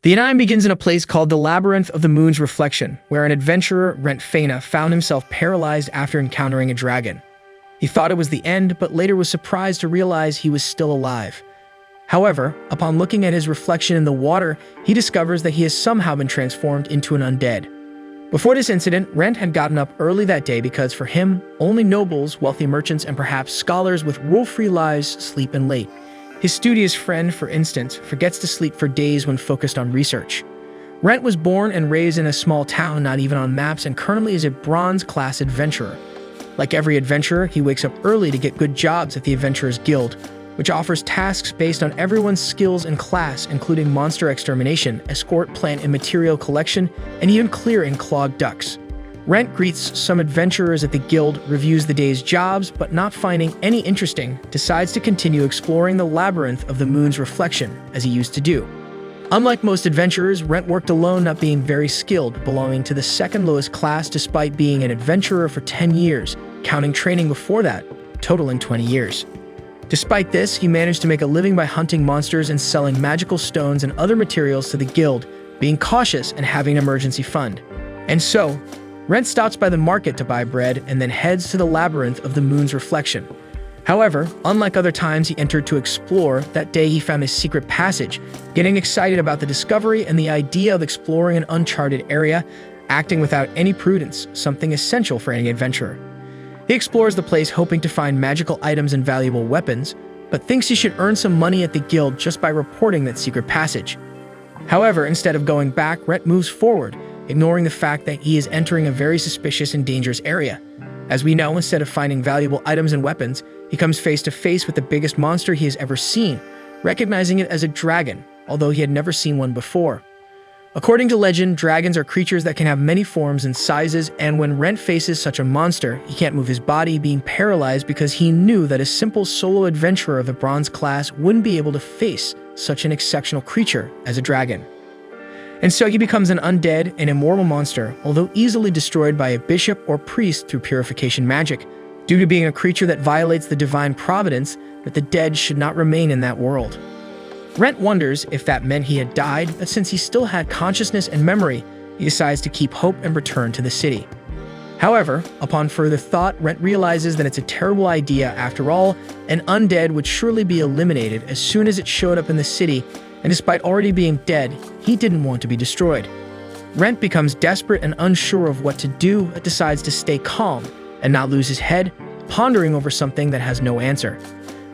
The anime begins in a place called the Labyrinth of the Moon's Reflection, where an adventurer, Rentt Faina, found himself paralyzed after encountering a dragon. He thought it was the end, but later was surprised to realize he was still alive. However, upon looking at his reflection in the water, he discovers that he has somehow been transformed into an undead. Before this incident, Rentt had gotten up early that day because for him, only nobles, wealthy merchants, and perhaps scholars with rule-free lives sleep in late. His studious friend, for instance, forgets to sleep for days when focused on research. Rentt was born and raised in a small town not even on maps and currently is a bronze-class adventurer. Like every adventurer, he wakes up early to get good jobs at the Adventurers Guild, which offers tasks based on everyone's skills and class, including monster extermination, escort plant and material collection, and even clearing clogged ducts. Rentt greets some adventurers at the guild, reviews the day's jobs, but not finding any interesting, decides to continue exploring the labyrinth of the moon's reflection, as he used to do. Unlike most adventurers, Rentt worked alone, not being very skilled, belonging to the second lowest class despite being an adventurer for 10 years, counting training before that, totaling 20 years. Despite this, he managed to make a living by hunting monsters and selling magical stones and other materials to the guild, being cautious and having an emergency fund. And so, Rentt stops by the market to buy bread and then heads to the labyrinth of the moon's reflection. However, unlike other times he entered to explore, that day he found a secret passage, getting excited about the discovery and the idea of exploring an uncharted area, acting without any prudence, something essential for any adventurer. He explores the place hoping to find magical items and valuable weapons, but thinks he should earn some money at the guild just by reporting that secret passage. However, instead of going back, Rentt moves forward, ignoring the fact that he is entering a very suspicious and dangerous area. As we know, instead of finding valuable items and weapons, he comes face to face with the biggest monster he has ever seen, recognizing it as a dragon, although he had never seen one before. According to legend, dragons are creatures that can have many forms and sizes, and when Rentt faces such a monster, he can't move his body, being paralyzed because he knew that a simple solo adventurer of the bronze class wouldn't be able to face such an exceptional creature as a dragon. And so he becomes an undead and immortal monster, although easily destroyed by a bishop or priest through purification magic, due to being a creature that violates the divine providence that the dead should not remain in that world. Rentt wonders if that meant he had died, but since he still had consciousness and memory, he decides to keep hope and return to the city. However, upon further thought, Rentt realizes that it's a terrible idea. After all, an undead would surely be eliminated as soon as it showed up in the city, and despite already being dead, he didn't want to be destroyed. Rentt becomes desperate and unsure of what to do, but decides to stay calm and not lose his head, pondering over something that has no answer.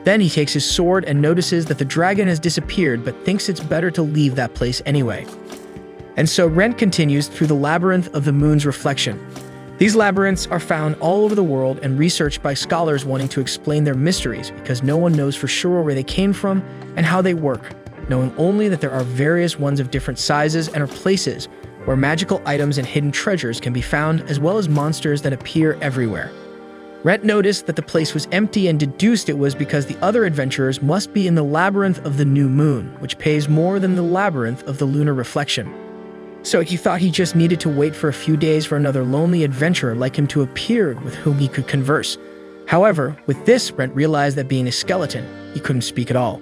Then he takes his sword and notices that the dragon has disappeared, but thinks it's better to leave that place anyway. And so Rentt continues through the labyrinth of the moon's reflection. These labyrinths are found all over the world and researched by scholars wanting to explain their mysteries because no one knows for sure where they came from and how they work, knowing only that there are various ones of different sizes and are places where magical items and hidden treasures can be found, as well as monsters that appear everywhere. Rentt noticed that the place was empty and deduced it was because the other adventurers must be in the labyrinth of the new moon, which pays more than the labyrinth of the lunar reflection. So he thought he just needed to wait for a few days for another lonely adventurer like him to appear with whom he could converse. However, with this, Rentt realized that being a skeleton, he couldn't speak at all.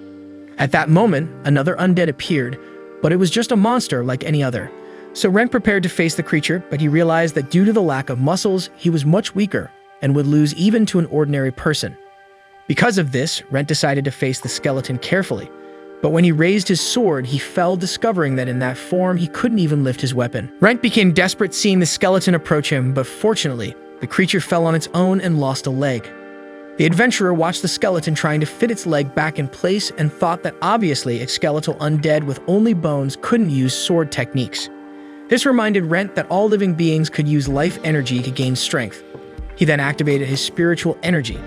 At that moment, another undead appeared, but it was just a monster like any other. So Rentt prepared to face the creature, but he realized that due to the lack of muscles, he was much weaker and would lose even to an ordinary person. Because of this, Rentt decided to face the skeleton carefully, but when he raised his sword, he fell, discovering that in that form he couldn't even lift his weapon. Rentt became desperate seeing the skeleton approach him, but fortunately, the creature fell on its own and lost a leg. The adventurer watched the skeleton trying to fit its leg back in place and thought that obviously a skeletal undead with only bones couldn't use sword techniques. This reminded Rentt that all living beings could use life energy to gain strength. He then activated his spiritual energy,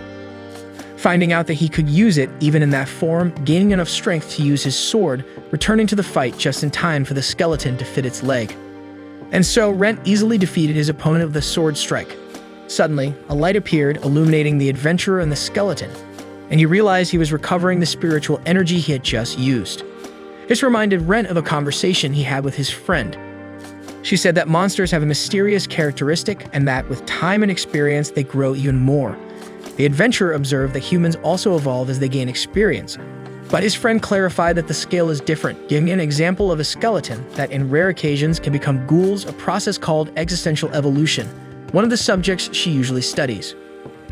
finding out that he could use it even in that form, gaining enough strength to use his sword, returning to the fight just in time for the skeleton to fit its leg. And so Rentt easily defeated his opponent with a sword strike. Suddenly, a light appeared, illuminating the adventurer and the skeleton, and he realized he was recovering the spiritual energy he had just used. This reminded Rentt of a conversation he had with his friend. She said that monsters have a mysterious characteristic and that with time and experience they grow even more. The adventurer observed that humans also evolve as they gain experience, But his friend clarified that the scale is different, giving an example of a skeleton that in rare occasions can become ghouls, a process called existential evolution, one of the subjects she usually studies.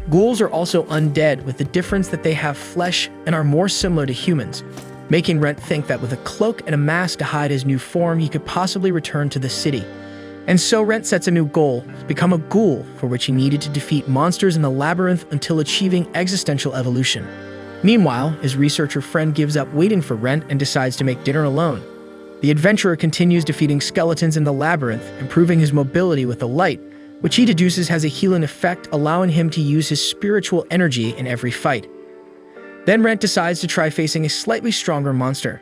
Ghouls are also undead, with the difference that they have flesh and are more similar to humans, making Rentt think that with a cloak and a mask to hide his new form, he could possibly return to the city. And so Rentt sets a new goal, to become a ghoul, for which he needed to defeat monsters in the labyrinth until achieving existential evolution. Meanwhile, his researcher friend gives up waiting for Rentt and decides to make dinner alone. The adventurer continues defeating skeletons in the labyrinth, improving his mobility with the light, which he deduces has a healing effect, allowing him to use his spiritual energy in every fight. Then Rentt decides to try facing a slightly stronger monster.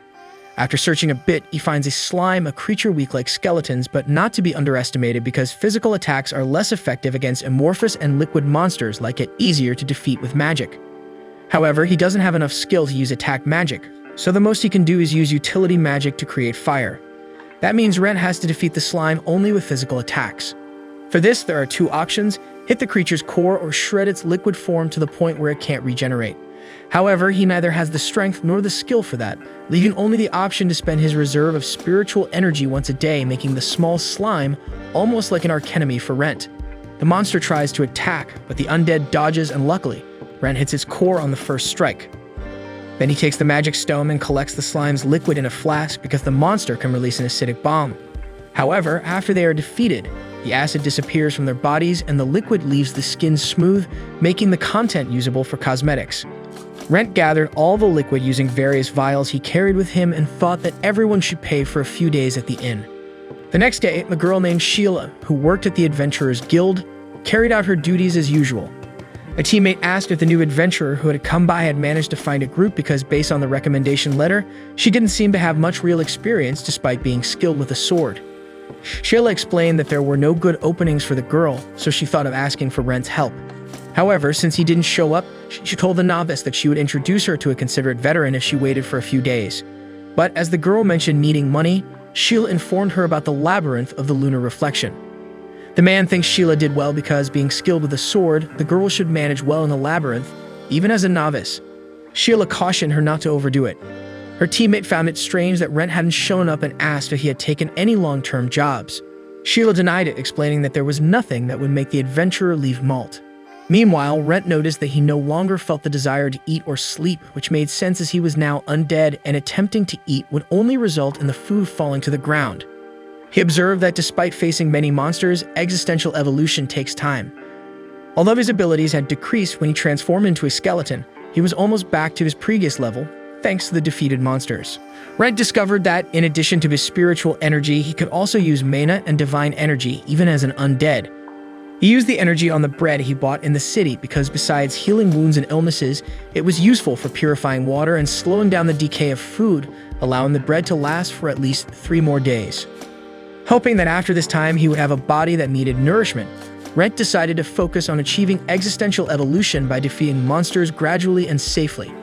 After searching a bit, he finds a slime, a creature weak like skeletons, but not to be underestimated because physical attacks are less effective against amorphous and liquid monsters, like it easier to defeat with magic. However, he doesn't have enough skill to use attack magic, so the most he can do is use utility magic to create fire. That means Rentt has to defeat the slime only with physical attacks. For this, there are two options: hit the creature's core or shred its liquid form to the point where it can't regenerate. However, he neither has the strength nor the skill for that, leaving only the option to spend his reserve of spiritual energy once a day, making the small slime almost like an archenemy for Rentt. The monster tries to attack, but the undead dodges, and luckily, Rentt hits its core on the first strike. Then he takes the magic stone and collects the slime's liquid in a flask because the monster can release an acidic bomb. However, after they are defeated, the acid disappears from their bodies and the liquid leaves the skin smooth, making the content usable for cosmetics. Rentt gathered all the liquid using various vials he carried with him and thought that everyone should pay for a few days at the inn. The next day, a girl named Sheila, who worked at the Adventurers Guild, carried out her duties as usual. A teammate asked if the new adventurer who had come by had managed to find a group because, based on the recommendation letter, she didn't seem to have much real experience despite being skilled with a sword. Sheila explained that there were no good openings for the girl, so she thought of asking for Rentt's help. However, since he didn't show up, she told the novice that she would introduce her to a considerate veteran if she waited for a few days. But as the girl mentioned needing money, Sheila informed her about the Labyrinth of the lunar reflection. The man thinks Sheila did well because, being skilled with a sword, the girl should manage well in the labyrinth, even as a novice. Sheila cautioned her not to overdo it. Her teammate found it strange that Rentt hadn't shown up and asked if he had taken any long-term jobs. Sheila denied it, explaining that there was nothing that would make the adventurer leave Malt. Meanwhile, Rentt noticed that he no longer felt the desire to eat or sleep, which made sense as he was now undead, and attempting to eat would only result in the food falling to the ground. He observed that despite facing many monsters, existential evolution takes time. Although his abilities had decreased when he transformed into a skeleton, he was almost back to his previous level, thanks to the defeated monsters. Rentt discovered that, in addition to his spiritual energy, he could also use mana and divine energy, even as an undead. He used the energy on the bread he bought in the city because, besides healing wounds and illnesses, it was useful for purifying water and slowing down the decay of food, allowing the bread to last for at least 3 more days. Hoping that after this time he would have a body that needed nourishment, Rentt decided to focus on achieving existential evolution by defeating monsters gradually and safely.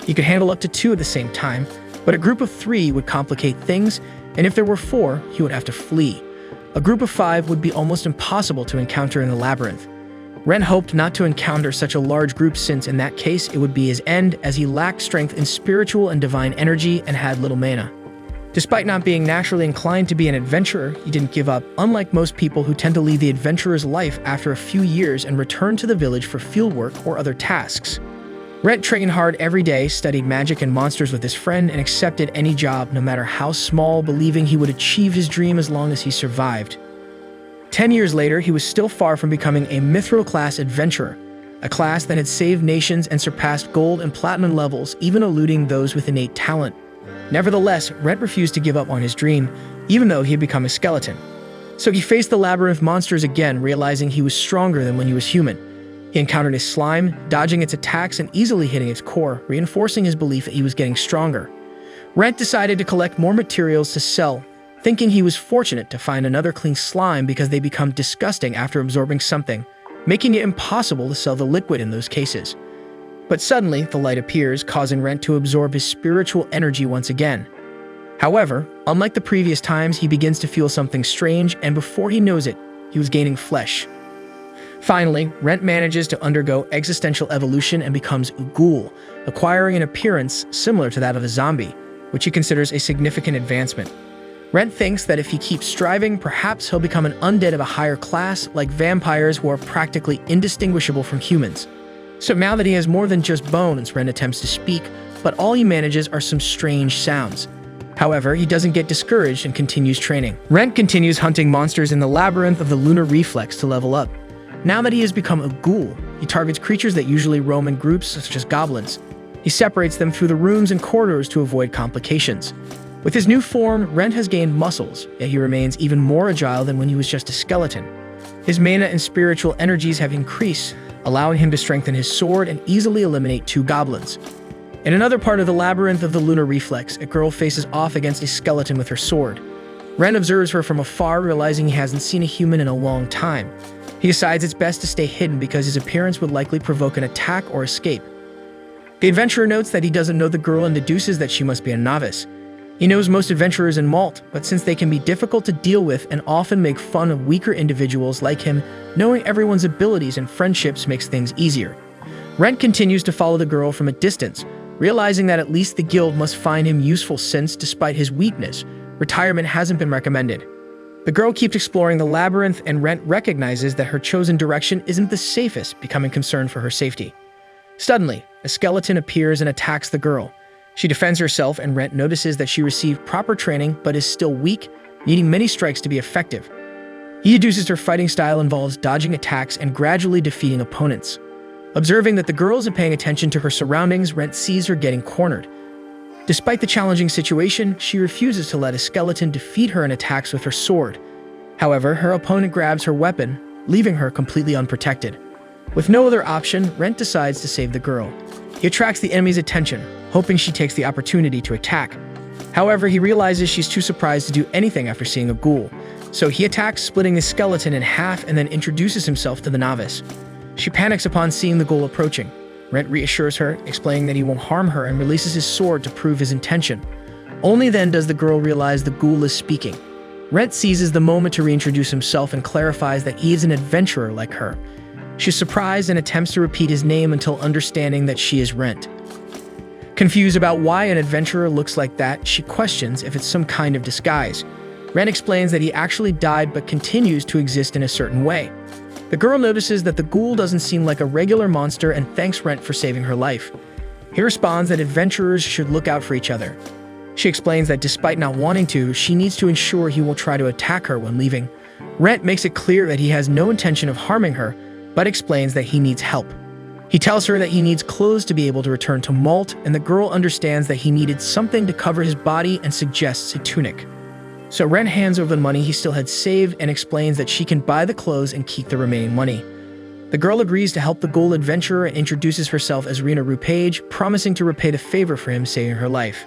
He could handle up to 2 at the same time, but a group of 3 would complicate things, and if there were 4, he would have to flee. A group of 5 would be almost impossible to encounter in the labyrinth. Rentt hoped not to encounter such a large group since, in that case, it would be his end, as he lacked strength in spiritual and divine energy and had little mana. Despite not being naturally inclined to be an adventurer, he didn't give up, unlike most people who tend to leave the adventurer's life after a few years and return to the village for fieldwork or other tasks. Rentt trained hard every day, studied magic and monsters with his friend, and accepted any job, no matter how small, believing he would achieve his dream as long as he survived. 10 years later, he was still far from becoming a mithril-class adventurer, a class that had saved nations and surpassed gold and platinum levels, even eluding those with innate talent. Nevertheless, Rentt refused to give up on his dream, even though he had become a skeleton. So he faced the labyrinth monsters again, realizing he was stronger than when he was human. He encountered a slime, dodging its attacks and easily hitting its core, reinforcing his belief that he was getting stronger. Rentt decided to collect more materials to sell, thinking he was fortunate to find another clean slime because they become disgusting after absorbing something, making it impossible to sell the liquid in those cases. But suddenly, the light appears, causing Rentt to absorb his spiritual energy once again. However, unlike the previous times, he begins to feel something strange, and before he knows it, he was gaining flesh. Finally, Rentt manages to undergo existential evolution and becomes a ghoul, acquiring an appearance similar to that of a zombie, which he considers a significant advancement. Rentt thinks that if he keeps striving, perhaps he'll become an undead of a higher class, like vampires who are practically indistinguishable from humans. So now that he has more than just bones, Rentt attempts to speak, but all he manages are some strange sounds. However, he doesn't get discouraged and continues training. Rentt continues hunting monsters in the Labyrinth of the Lunar Reflex to level up. Now that he has become a ghoul, he targets creatures that usually roam in groups, such as goblins. He separates them through the rooms and corridors to avoid complications. With his new form, Rentt has gained muscles, yet he remains even more agile than when he was just a skeleton. His mana and spiritual energies have increased, allowing him to strengthen his sword and easily eliminate 2 goblins. In another part of the Labyrinth of the Lunar Reflex, a girl faces off against a skeleton with her sword. Rentt observes her from afar, realizing he hasn't seen a human in a long time. He decides it's best to stay hidden because his appearance would likely provoke an attack or escape. The adventurer notes that he doesn't know the girl and deduces that she must be a novice. He knows most adventurers in Malt, but since they can be difficult to deal with and often make fun of weaker individuals like him, knowing everyone's abilities and friendships makes things easier. Rentt continues to follow the girl from a distance, realizing that at least the guild must find him useful since, despite his weakness, retirement hasn't been recommended. The girl keeps exploring the labyrinth, and Rentt recognizes that her chosen direction isn't the safest, becoming concerned for her safety. Suddenly, a skeleton appears and attacks the girl. She defends herself, and Rentt notices that she received proper training but is still weak, needing many strikes to be effective. He deduces her fighting style involves dodging attacks and gradually defeating opponents. Observing that the girl isn't paying attention to her surroundings, Rentt sees her getting cornered. Despite the challenging situation, she refuses to let a skeleton defeat her and attacks with her sword. However, her opponent grabs her weapon, leaving her completely unprotected. With no other option, Rentt decides to save the girl. He attracts the enemy's attention, hoping she takes the opportunity to attack. However, he realizes she's too surprised to do anything after seeing a ghoul, so he attacks, splitting the skeleton in half, and then introduces himself to the novice. She panics upon seeing the ghoul approaching. Rentt reassures her, explaining that he won't harm her, and releases his sword to prove his intention. Only then does the girl realize the ghoul is speaking. Rentt seizes the moment to reintroduce himself and clarifies that he is an adventurer like her. She's surprised and attempts to repeat his name until understanding that she is Rentt. Confused about why an adventurer looks like that, she questions if it's some kind of disguise. Rentt explains that he actually died but continues to exist in a certain way. The girl notices that the ghoul doesn't seem like a regular monster and thanks Rentt for saving her life. He responds that adventurers should look out for each other. She explains that despite not wanting to, she needs to ensure he will try to attack her when leaving. Rentt makes it clear that he has no intention of harming her, but explains that he needs help. He tells her that he needs clothes to be able to return to Malt, and the girl understands that he needed something to cover his body and suggests a tunic. So Rentt hands over the money he still had saved and explains that she can buy the clothes and keep the remaining money. The girl agrees to help the ghoul adventurer and introduces herself as Rena Rupage, promising to repay the favor for him saving her life.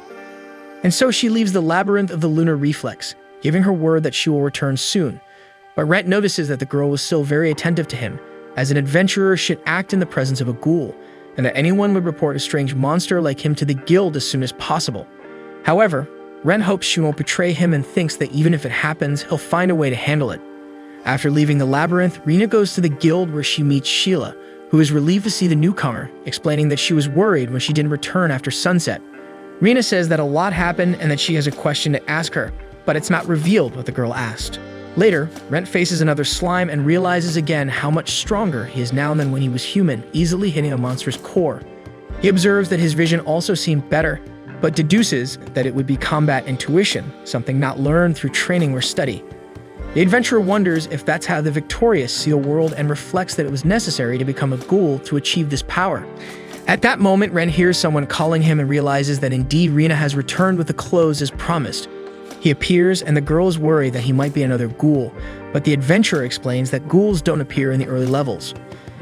And so she leaves the Labyrinth of the Lunar Reflex, giving her word that she will return soon. But Rentt notices that the girl was still very attentive to him, as an adventurer should act in the presence of a ghoul, and that anyone would report a strange monster like him to the guild as soon as possible. However, Rentt hopes she won't betray him and thinks that even if it happens, he'll find a way to handle it. After leaving the labyrinth, Rena goes to the guild where she meets Sheila, who is relieved to see the newcomer, explaining that she was worried when she didn't return after sunset. Rena says that a lot happened and that she has a question to ask her, but it's not revealed what the girl asked. Later, Rentt faces another slime and realizes again how much stronger he is now than when he was human, easily hitting a monster's core. He observes that his vision also seemed better, but deduces that it would be combat intuition, something not learned through training or study. The adventurer wonders if that's how the victorious see the world and reflects that it was necessary to become a ghoul to achieve this power. At that moment, Rentt hears someone calling him and realizes that indeed Rena has returned with the clothes as promised. He appears, and the girl is worried that he might be another ghoul, but the adventurer explains that ghouls don't appear in the early levels.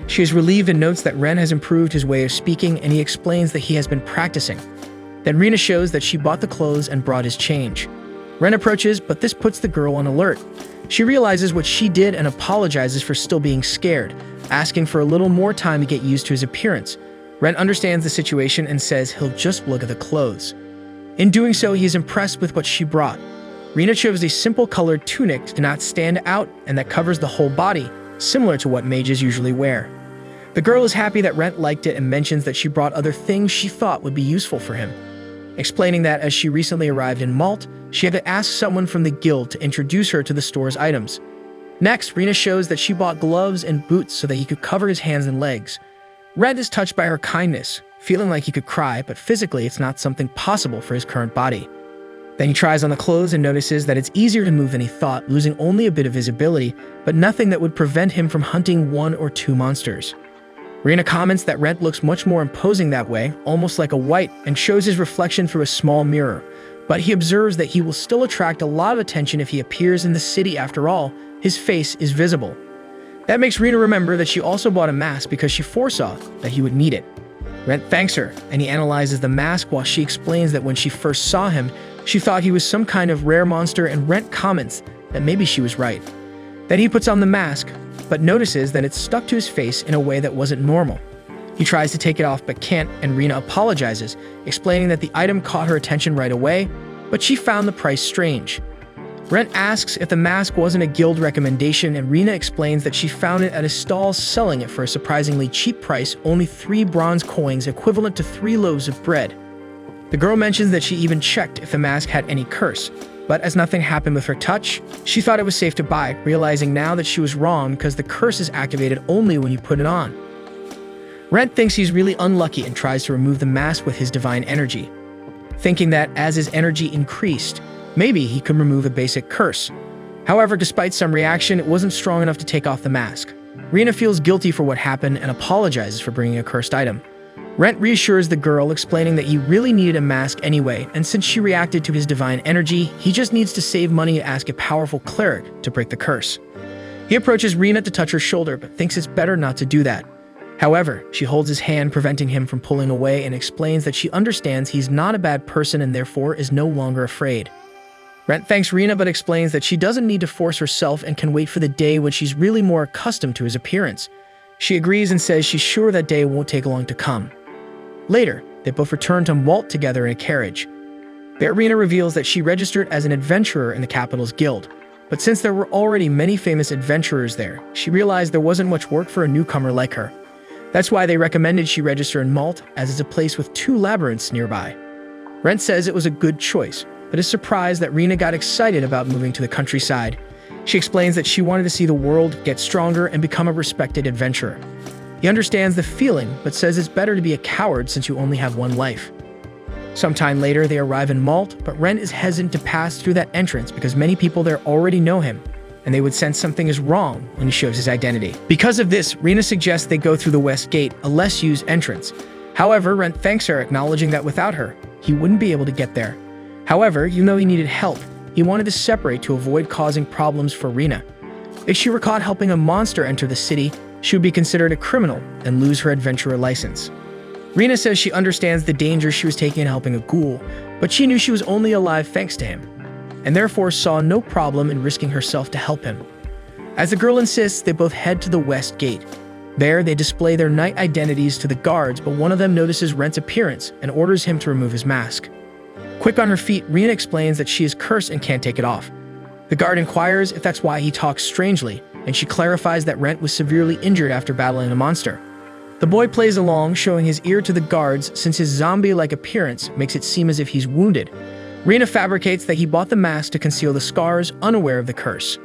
She is relieved and notes that Rentt has improved his way of speaking, and he explains that he has been practicing. Then Rena shows that she bought the clothes and brought his change. Rentt approaches, but this puts the girl on alert. She realizes what she did and apologizes for still being scared, asking for a little more time to get used to his appearance. Rentt understands the situation and says he'll just look at the clothes. In doing so, he is impressed with what she brought. Rena chose a simple colored tunic to not stand out and that covers the whole body, similar to what mages usually wear. The girl is happy that Rentt liked it and mentions that she brought other things she thought would be useful for him, explaining that as she recently arrived in Malt, she had to ask someone from the guild to introduce her to the store's items. Next, Rena shows that she bought gloves and boots so that he could cover his hands and legs. Rentt is touched by her kindness, feeling like he could cry, but physically it's not something possible for his current body. Then he tries on the clothes and notices that it's easier to move than he thought, losing only a bit of visibility, but nothing that would prevent him from hunting 1 or 2 monsters. Rena comments that Rentt looks much more imposing that way, almost like a wight, and shows his reflection through a small mirror. But he observes that he will still attract a lot of attention if he appears in the city. After all, his face is visible. That makes Rena remember that she also bought a mask because she foresaw that he would need it. Rentt thanks her, and he analyzes the mask while she explains that when she first saw him, she thought he was some kind of rare monster, and Rentt comments that maybe she was right. Then he puts on the mask, but notices that it's stuck to his face in a way that wasn't normal. He tries to take it off but can't, and Rena apologizes, explaining that the item caught her attention right away, but she found the price strange. Rentt asks if the mask wasn't a guild recommendation, and Rena explains that she found it at a stall selling it for a surprisingly cheap price, only 3 bronze coins equivalent to 3 loaves of bread. The girl mentions that she even checked if the mask had any curse, but as nothing happened with her touch, she thought it was safe to buy, realizing now that she was wrong because the curse is activated only when you put it on. Rentt thinks he's really unlucky and tries to remove the mask with his divine energy, thinking that as his energy increased, maybe he could remove a basic curse. However, despite some reaction, it wasn't strong enough to take off the mask. Rena feels guilty for what happened and apologizes for bringing a cursed item. Rentt reassures the girl, explaining that he really needed a mask anyway, and since she reacted to his divine energy, he just needs to save money and ask a powerful cleric to break the curse. He approaches Rena to touch her shoulder, but thinks it's better not to do that. However, she holds his hand, preventing him from pulling away, and explains that she understands he's not a bad person and therefore is no longer afraid. Rentt thanks Rena but explains that she doesn't need to force herself and can wait for the day when she's really more accustomed to his appearance. She agrees and says she's sure that day won't take long to come. Later, they both return to Malt together in a carriage. There, Rena reveals that she registered as an adventurer in the capital's guild, but since there were already many famous adventurers there, she realized there wasn't much work for a newcomer like her. That's why they recommended she register in Malt, as it's a place with 2 labyrinths nearby. Rentt says it was a good choice, but is surprised that Rena got excited about moving to the countryside. She explains that she wanted to see the world get stronger and become a respected adventurer. He understands the feeling, but says it's better to be a coward since you only have 1 life. Sometime later, they arrive in Malt, but Rentt is hesitant to pass through that entrance because many people there already know him, and they would sense something is wrong when he shows his identity. Because of this, Rena suggests they go through the West Gate, a less used entrance. However, Rentt thanks her, acknowledging that without her, he wouldn't be able to get there. However, even though he needed help, he wanted to separate to avoid causing problems for Rena. If she were caught helping a monster enter the city, she would be considered a criminal and lose her adventurer license. Rena says she understands the danger she was taking in helping a ghoul, but she knew she was only alive thanks to him, and therefore saw no problem in risking herself to help him. As the girl insists, they both head to the West Gate. There, they display their night identities to the guards, but one of them notices Rentt's appearance and orders him to remove his mask. Quick on her feet, Rena explains that she is cursed and can't take it off. The guard inquires if that's why he talks strangely, and she clarifies that Rentt was severely injured after battling a monster. The boy plays along, showing his ear to the guards since his zombie-like appearance makes it seem as if he's wounded. Rena fabricates that he bought the mask to conceal the scars, unaware of the curse.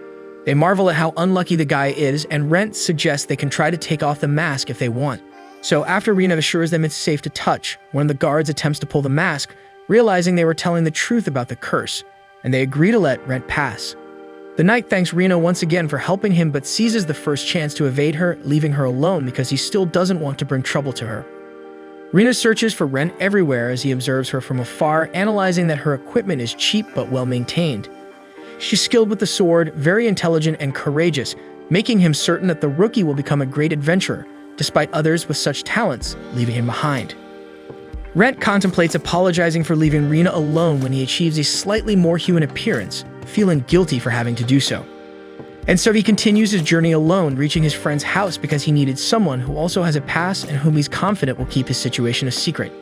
They marvel at how unlucky the guy is, and Rentt suggests they can try to take off the mask if they want. So after Rena assures them it's safe to touch, one of the guards attempts to pull the mask, realizing they were telling the truth about the curse, and they agree to let Rentt pass. The knight thanks Rena once again for helping him but seizes the first chance to evade her, leaving her alone because he still doesn't want to bring trouble to her. Rena searches for Rentt everywhere as he observes her from afar, analyzing that her equipment is cheap but well-maintained. She's skilled with the sword, very intelligent and courageous, making him certain that the rookie will become a great adventurer, despite others with such talents leaving him behind. Rentt contemplates apologizing for leaving Rena alone when he achieves a slightly more human appearance, feeling guilty for having to do so. And so he continues his journey alone, reaching his friend's house because he needed someone who also has a past and whom he's confident will keep his situation a secret.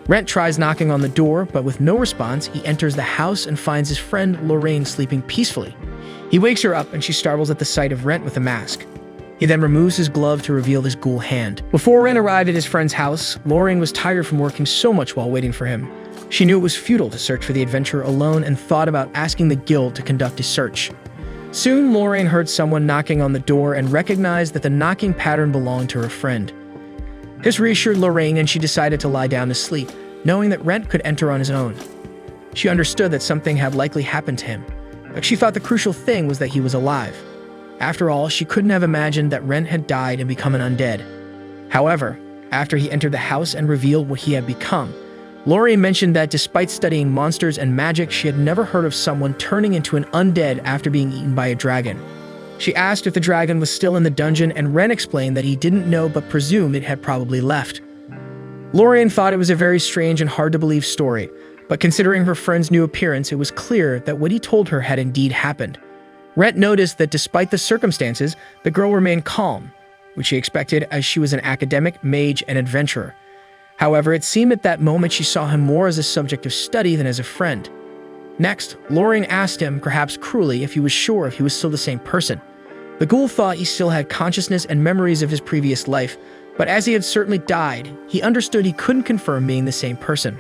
Rentt tries knocking on the door, but with no response, he enters the house and finds his friend Lorraine sleeping peacefully. He wakes her up and she startles at the sight of Rentt with a mask. He He then removes his glove to reveal his ghoul hand. Before Rentt arrived at his friend's house, Lorraine was tired from working so much while waiting for him. She knew it was futile to search for the adventurer alone and thought about asking the guild to conduct a search. Soon, Lorraine heard someone knocking on the door and recognized that the knocking pattern belonged to her friend. This reassured Lorraine, and she decided to lie down to sleep, knowing that Rentt could enter on his own. She understood that something had likely happened to him, but she thought the crucial thing was that he was alive. After all, she couldn't have imagined that Rentt had died and become an undead. However, after he entered the house and revealed what he had become, Lorraine mentioned that despite studying monsters and magic, she had never heard of someone turning into an undead after being eaten by a dragon. She asked if the dragon was still in the dungeon, and Rentt explained that he didn't know but presumed it had probably left. Lorraine thought it was a very strange and hard-to-believe story, but considering her friend's new appearance, it was clear that what he told her had indeed happened. Rentt noticed that despite the circumstances, the girl remained calm, which he expected as she was an academic, mage, and adventurer. However, it seemed at that moment she saw him more as a subject of study than as a friend. Next, Lorraine asked him, perhaps cruelly, if he was sure if he was still the same person. The ghoul thought he still had consciousness and memories of his previous life, but as he had certainly died, he understood he couldn't confirm being the same person.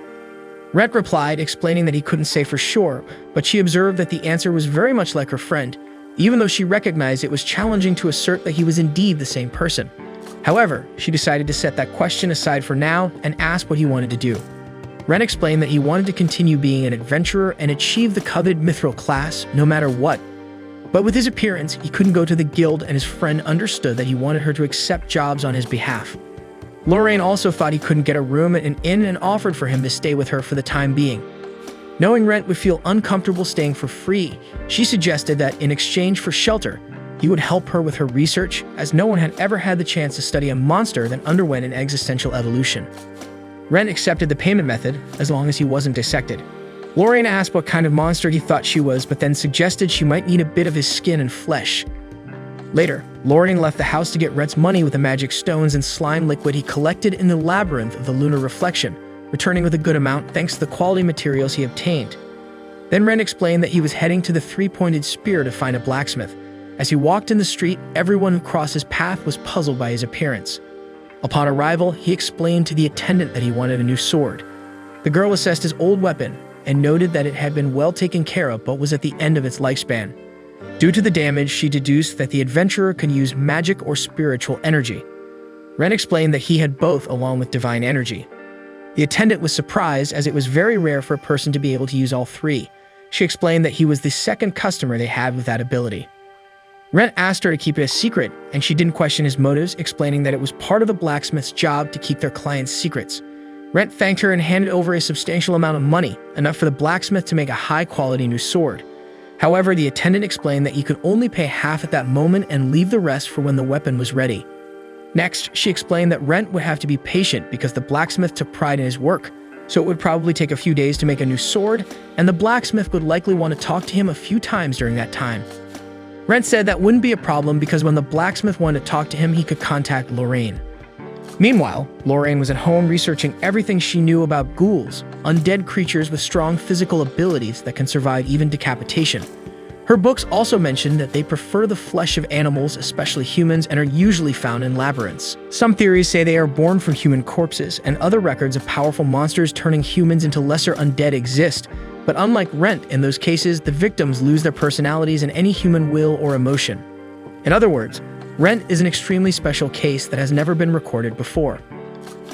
Rentt replied, explaining that he couldn't say for sure, but she observed that the answer was very much like her friend, even though she recognized it was challenging to assert that he was indeed the same person. However, she decided to set that question aside for now and ask what he wanted to do. Rentt explained that he wanted to continue being an adventurer and achieve the coveted mithril class no matter what. But with his appearance, he couldn't go to the guild, and his friend understood that he wanted her to accept jobs on his behalf. Lorraine also thought he couldn't get a room at an inn and offered for him to stay with her for the time being. Knowing Rentt would feel uncomfortable staying for free, she suggested that in exchange for shelter, he would help her with her research, as no one had ever had the chance to study a monster that underwent an existential evolution. Rentt accepted the payment method as long as he wasn't dissected. Lorraine asked what kind of monster he thought she was, but then suggested she might need a bit of his skin and flesh. Later, Lorraine left the house to get Rentt's money with the magic stones and slime liquid he collected in the Labyrinth of the lunar reflection, returning with a good amount thanks to the quality materials he obtained. Then Rentt explained that he was heading to the three-pointed spear to find a blacksmith. As he walked in the street, everyone who crossed his path was puzzled by his appearance. Upon arrival, he explained to the attendant that he wanted a new sword. The girl assessed his old weapon and noted that it had been well taken care of but was at the end of its lifespan. Due to the damage, she deduced that the adventurer could use magic or spiritual energy. Rentt explained that he had both along with divine energy. The attendant was surprised, as it was very rare for a person to be able to use all three. She explained that he was the second customer they had with that ability. Rentt asked her to keep it a secret, and she didn't question his motives, explaining that it was part of the blacksmith's job to keep their clients' secrets. Rentt thanked her and handed over a substantial amount of money, enough for the blacksmith to make a high-quality new sword. However, the attendant explained that he could only pay half at that moment and leave the rest for when the weapon was ready. Next, she explained that Rentt would have to be patient because the blacksmith took pride in his work, so it would probably take a few days to make a new sword, and the blacksmith would likely want to talk to him a few times during that time. Rentt said that wouldn't be a problem because when the blacksmith wanted to talk to him, he could contact Lorraine. Meanwhile, Lorraine was at home researching everything she knew about ghouls, undead creatures with strong physical abilities that can survive even decapitation. Her books also mentioned that they prefer the flesh of animals, especially humans, and are usually found in labyrinths. Some theories say they are born from human corpses, and other records of powerful monsters turning humans into lesser undead exist. But unlike Rentt, in those cases, the victims lose their personalities and any human will or emotion. In other words, Rentt is an extremely special case that has never been recorded before.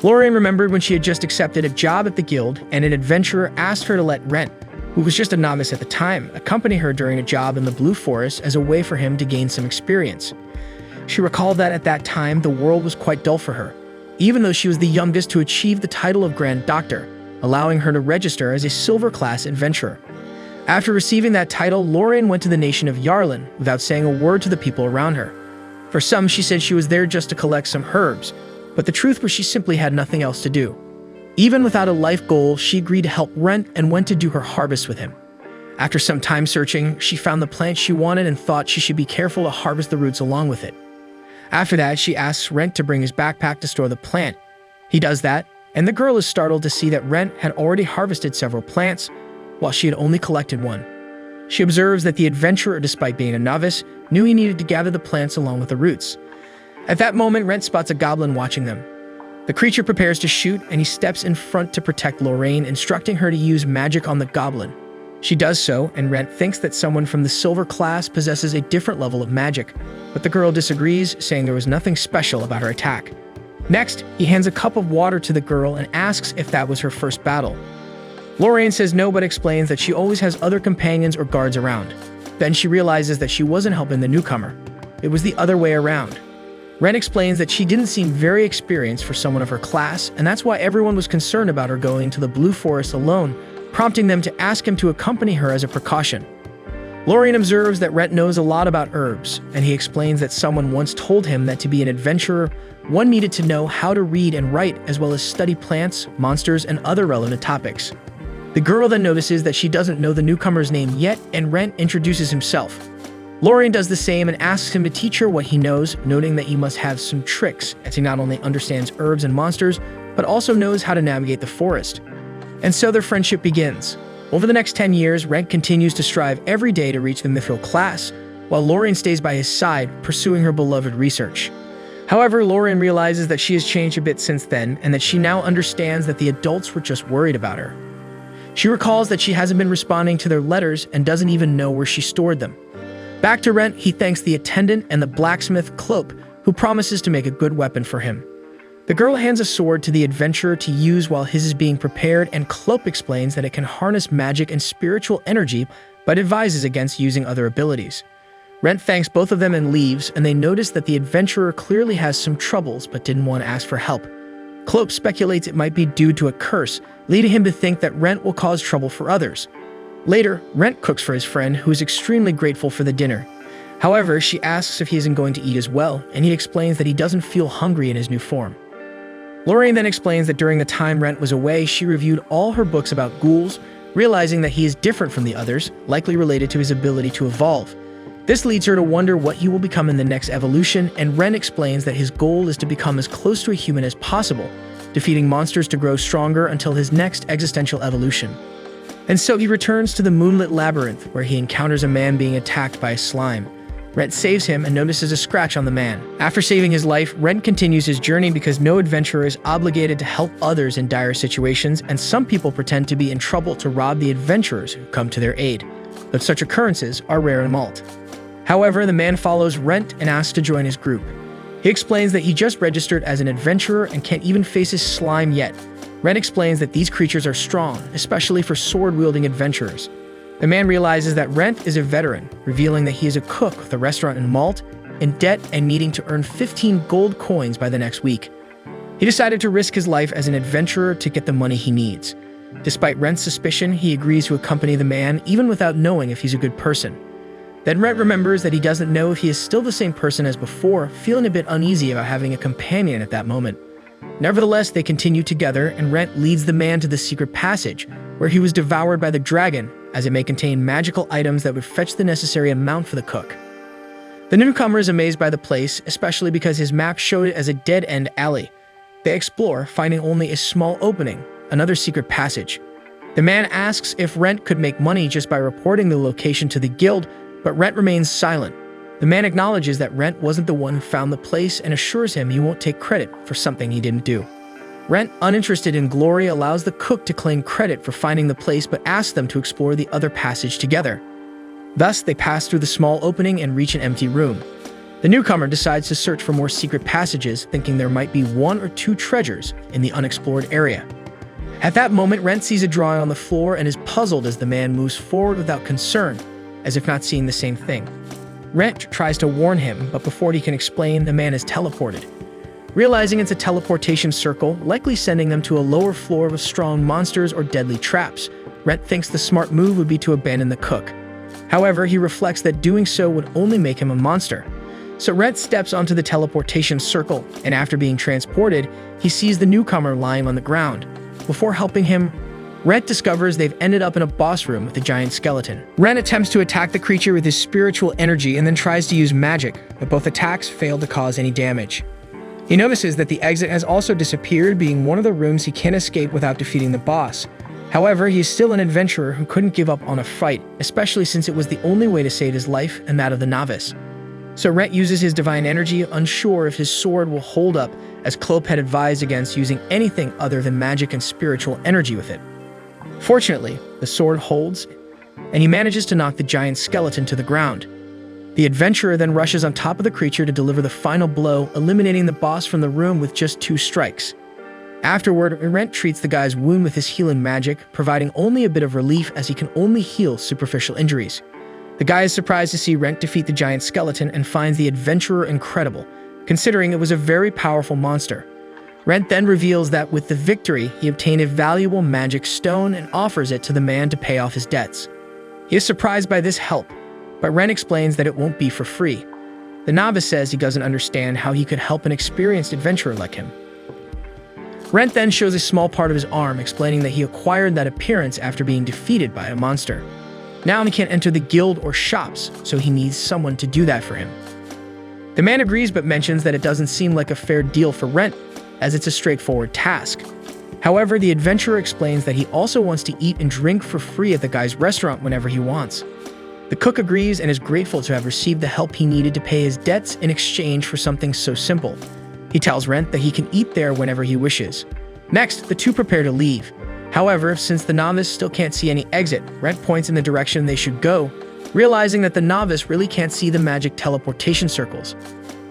Lorraine remembered when she had just accepted a job at the guild, and an adventurer asked her to let Rentt, who was just a novice at the time, accompany her during a job in the Blue Forest as a way for him to gain some experience. She recalled that at that time, the world was quite dull for her, even though she was the youngest to achieve the title of Grand Doctor, allowing her to register as a silver-class adventurer. After receiving that title, Lorraine went to the nation of Yarlin without saying a word to the people around her. For some, she said she was there just to collect some herbs, but the truth was she simply had nothing else to do. Even without a life goal, she agreed to help Rentt and went to do her harvest with him. After some time searching, she found the plant she wanted and thought she should be careful to harvest the roots along with it. After that, she asks Rentt to bring his backpack to store the plant. He does that, and the girl is startled to see that Rentt had already harvested several plants, while she had only collected one. She observes that the adventurer, despite being a novice, knew he needed to gather the plants along with the roots. At that moment, Rentt spots a goblin watching them. The creature prepares to shoot, and he steps in front to protect Lorraine, instructing her to use magic on the goblin. She does so, and Rentt thinks that someone from the silver class possesses a different level of magic, but the girl disagrees, saying there was nothing special about her attack. Next, he hands a cup of water to the girl and asks if that was her first battle. Lorraine says no, but explains that she always has other companions or guards around. Then she realizes that she wasn't helping the newcomer. It was the other way around. Rentt explains that she didn't seem very experienced for someone of her class, and that's why everyone was concerned about her going to the Blue Forest alone, prompting them to ask him to accompany her as a precaution. Lorraine observes that Rentt knows a lot about herbs, and he explains that someone once told him that to be an adventurer, one needed to know how to read and write as well as study plants, monsters, and other relevant topics. The girl then notices that she doesn't know the newcomer's name yet, and Rentt introduces himself. Lorraine does the same and asks him to teach her what he knows, noting that he must have some tricks, as he not only understands herbs and monsters, but also knows how to navigate the forest. And so their friendship begins. Over the next 10 years, Rentt continues to strive every day to reach the mithril class, while Lorraine stays by his side, pursuing her beloved research. However, Lorraine realizes that she has changed a bit since then, and that she now understands that the adults were just worried about her. She recalls that she hasn't been responding to their letters and doesn't even know where she stored them. Back to Rentt, he thanks the attendant and the blacksmith Clope, who promises to make a good weapon for him. The girl hands a sword to the adventurer to use while his is being prepared, and Clope explains that it can harness magic and spiritual energy, but advises against using other abilities. Rentt thanks both of them and leaves, and they notice that the adventurer clearly has some troubles but didn't want to ask for help. Clope speculates it might be due to a curse, leading him to think that Rentt will cause trouble for others. Later, Rentt cooks for his friend, who is extremely grateful for the dinner. However, she asks if he isn't going to eat as well, and he explains that he doesn't feel hungry in his new form. Lorraine then explains that during the time Rentt was away, she reviewed all her books about ghouls, realizing that he is different from the others, likely related to his ability to evolve. This leads her to wonder what he will become in the next evolution, and Rentt explains that his goal is to become as close to a human as possible, defeating monsters to grow stronger until his next existential evolution. And so he returns to the moonlit labyrinth, where he encounters a man being attacked by a slime. Rentt saves him and notices a scratch on the man. After saving his life, Rentt continues his journey because no adventurer is obligated to help others in dire situations, and some people pretend to be in trouble to rob the adventurers who come to their aid. But such occurrences are rare in Malt. However, the man follows Rentt and asks to join his group. He explains that he just registered as an adventurer and can't even face his slime yet. Rentt explains that these creatures are strong, especially for sword-wielding adventurers. The man realizes that Rentt is a veteran, revealing that he is a cook with a restaurant in Malt, in debt and needing to earn 15 gold coins by the next week. He decided to risk his life as an adventurer to get the money he needs. Despite Rentt's suspicion, he agrees to accompany the man, even without knowing if he's a good person. Then Rentt remembers that he doesn't know if he is still the same person as before, feeling a bit uneasy about having a companion at that moment. Nevertheless, they continue together, and Rentt leads the man to the secret passage, where he was devoured by the dragon, as it may contain magical items that would fetch the necessary amount for the cook. The newcomer is amazed by the place, especially because his map showed it as a dead-end alley. They explore, finding only a small opening, another secret passage. The man asks if Rentt could make money just by reporting the location to the guild, but Rentt remains silent. The man acknowledges that Rentt wasn't the one who found the place and assures him he won't take credit for something he didn't do. Rentt, uninterested in glory, allows the cook to claim credit for finding the place but asks them to explore the other passage together. Thus, they pass through the small opening and reach an empty room. The newcomer decides to search for more secret passages, thinking there might be 1 or 2 treasures in the unexplored area. At that moment, Rentt sees a drawing on the floor and is puzzled as the man moves forward without concern, as if not seeing the same thing. Rentt tries to warn him, but before he can explain, the man is teleported. Realizing it's a teleportation circle, likely sending them to a lower floor with strong monsters or deadly traps, Rentt thinks the smart move would be to abandon the cook. However, he reflects that doing so would only make him a monster. So Rentt steps onto the teleportation circle, and after being transported, he sees the newcomer lying on the ground. Before helping him, Rentt discovers they've ended up in a boss room with a giant skeleton. Rentt attempts to attack the creature with his spiritual energy and then tries to use magic, but both attacks fail to cause any damage. He notices that the exit has also disappeared, being one of the rooms he can't escape without defeating the boss. However, he is still an adventurer who couldn't give up on a fight, especially since it was the only way to save his life and that of the novice. So Rentt uses his divine energy, unsure if his sword will hold up, as Clope had advised against using anything other than magic and spiritual energy with it. Fortunately, the sword holds, and he manages to knock the giant skeleton to the ground. The adventurer then rushes on top of the creature to deliver the final blow, eliminating the boss from the room with just 2 strikes. Afterward, Rentt treats the guy's wound with his healing magic, providing only a bit of relief as he can only heal superficial injuries. The guy is surprised to see Rentt defeat the giant skeleton and finds the adventurer incredible, considering it was a very powerful monster. Rentt then reveals that with the victory, he obtained a valuable magic stone and offers it to the man to pay off his debts. He is surprised by this help, but Rentt explains that it won't be for free. The novice says he doesn't understand how he could help an experienced adventurer like him. Rentt then shows a small part of his arm, explaining that he acquired that appearance after being defeated by a monster. Now he can't enter the guild or shops, so he needs someone to do that for him. The man agrees but mentions that it doesn't seem like a fair deal for Rentt, as it's a straightforward task. However, the adventurer explains that he also wants to eat and drink for free at the guy's restaurant whenever he wants. The cook agrees and is grateful to have received the help he needed to pay his debts in exchange for something so simple. He tells Rentt that he can eat there whenever he wishes. Next, the two prepare to leave. However, since the novice still can't see any exit, Rentt points in the direction they should go, realizing that the novice really can't see the magic teleportation circles.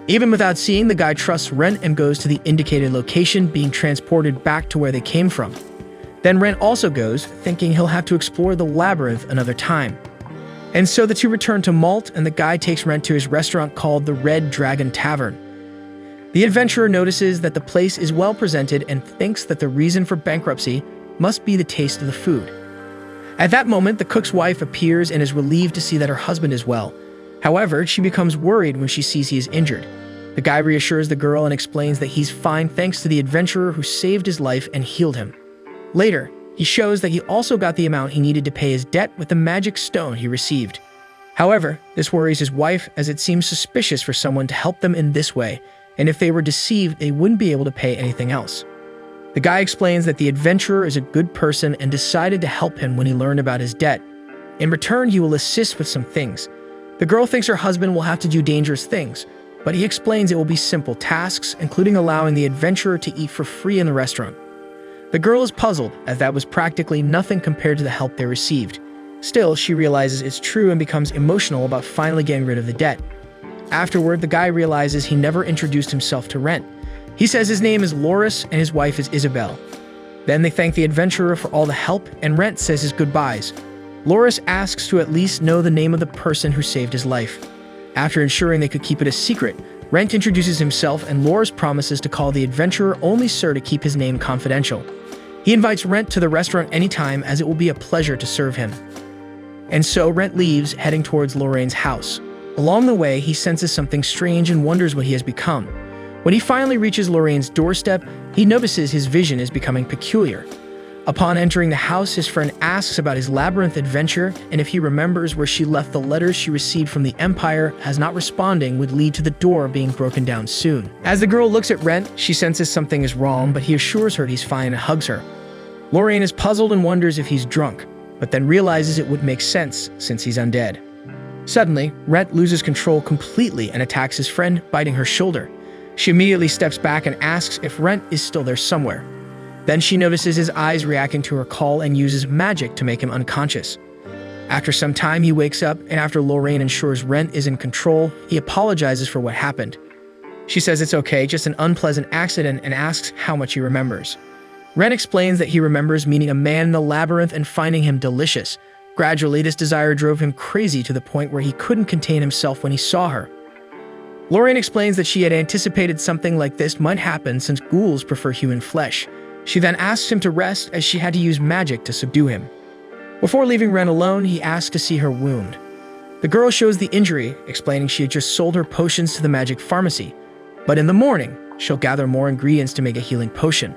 Even without seeing, the guy trusts Rentt and goes to the indicated location, being transported back to where they came from. Then Rentt also goes, thinking he'll have to explore the labyrinth another time. And so the two return to Malt, and the guy takes Rentt to his restaurant called the Red Dragon Tavern. The adventurer notices that the place is well presented and thinks that the reason for bankruptcy must be the taste of the food. At that moment, the cook's wife appears and is relieved to see that her husband is well. However, she becomes worried when she sees he is injured. The guy reassures the girl and explains that he's fine thanks to the adventurer who saved his life and healed him. Later, he shows that he also got the amount he needed to pay his debt with the magic stone he received. However, this worries his wife, as it seems suspicious for someone to help them in this way, and if they were deceived, they wouldn't be able to pay anything else. The guy explains that the adventurer is a good person and decided to help him when he learned about his debt. In return, he will assist with some things. The girl thinks her husband will have to do dangerous things, but he explains it will be simple tasks, including allowing the adventurer to eat for free in the restaurant. The girl is puzzled, as that was practically nothing compared to the help they received. Still, she realizes it's true and becomes emotional about finally getting rid of the debt. Afterward, the guy realizes he never introduced himself to Rentt. He says his name is Loris and his wife is Isabel. Then they thank the adventurer for all the help, and Rentt says his goodbyes. Loris asks to at least know the name of the person who saved his life. After ensuring they could keep it a secret, Rentt introduces himself, and Loris promises to call the adventurer only Sir to keep his name confidential. He invites Rentt to the restaurant anytime, as it will be a pleasure to serve him. And so Rentt leaves, heading towards Lorraine's house. Along the way, he senses something strange and wonders what he has become. When he finally reaches Lorraine's doorstep, he notices his vision is becoming peculiar. Upon entering the house, his friend asks about his labyrinth adventure, and if he remembers where she left the letters she received from the Empire, as not responding would lead to the door being broken down soon. As the girl looks at Rentt, she senses something is wrong, but he assures her he's fine and hugs her. Lorraine is puzzled and wonders if he's drunk, but then realizes it would make sense since he's undead. Suddenly, Rentt loses control completely and attacks his friend, biting her shoulder. She immediately steps back and asks if Rentt is still there somewhere. Then she notices his eyes reacting to her call and uses magic to make him unconscious. After some time, he wakes up, and after Lorraine ensures Rentt is in control, he apologizes for what happened. She says it's okay, just an unpleasant accident, and asks how much he remembers. Rentt explains that he remembers meeting a man in the labyrinth and finding him delicious. Gradually, this desire drove him crazy to the point where he couldn't contain himself when he saw her. Lorraine explains that she had anticipated something like this might happen since ghouls prefer human flesh. She then asks him to rest, as she had to use magic to subdue him. Before leaving Rentt alone, he asks to see her wound. The girl shows the injury, explaining she had just sold her potions to the magic pharmacy, but in the morning, she'll gather more ingredients to make a healing potion.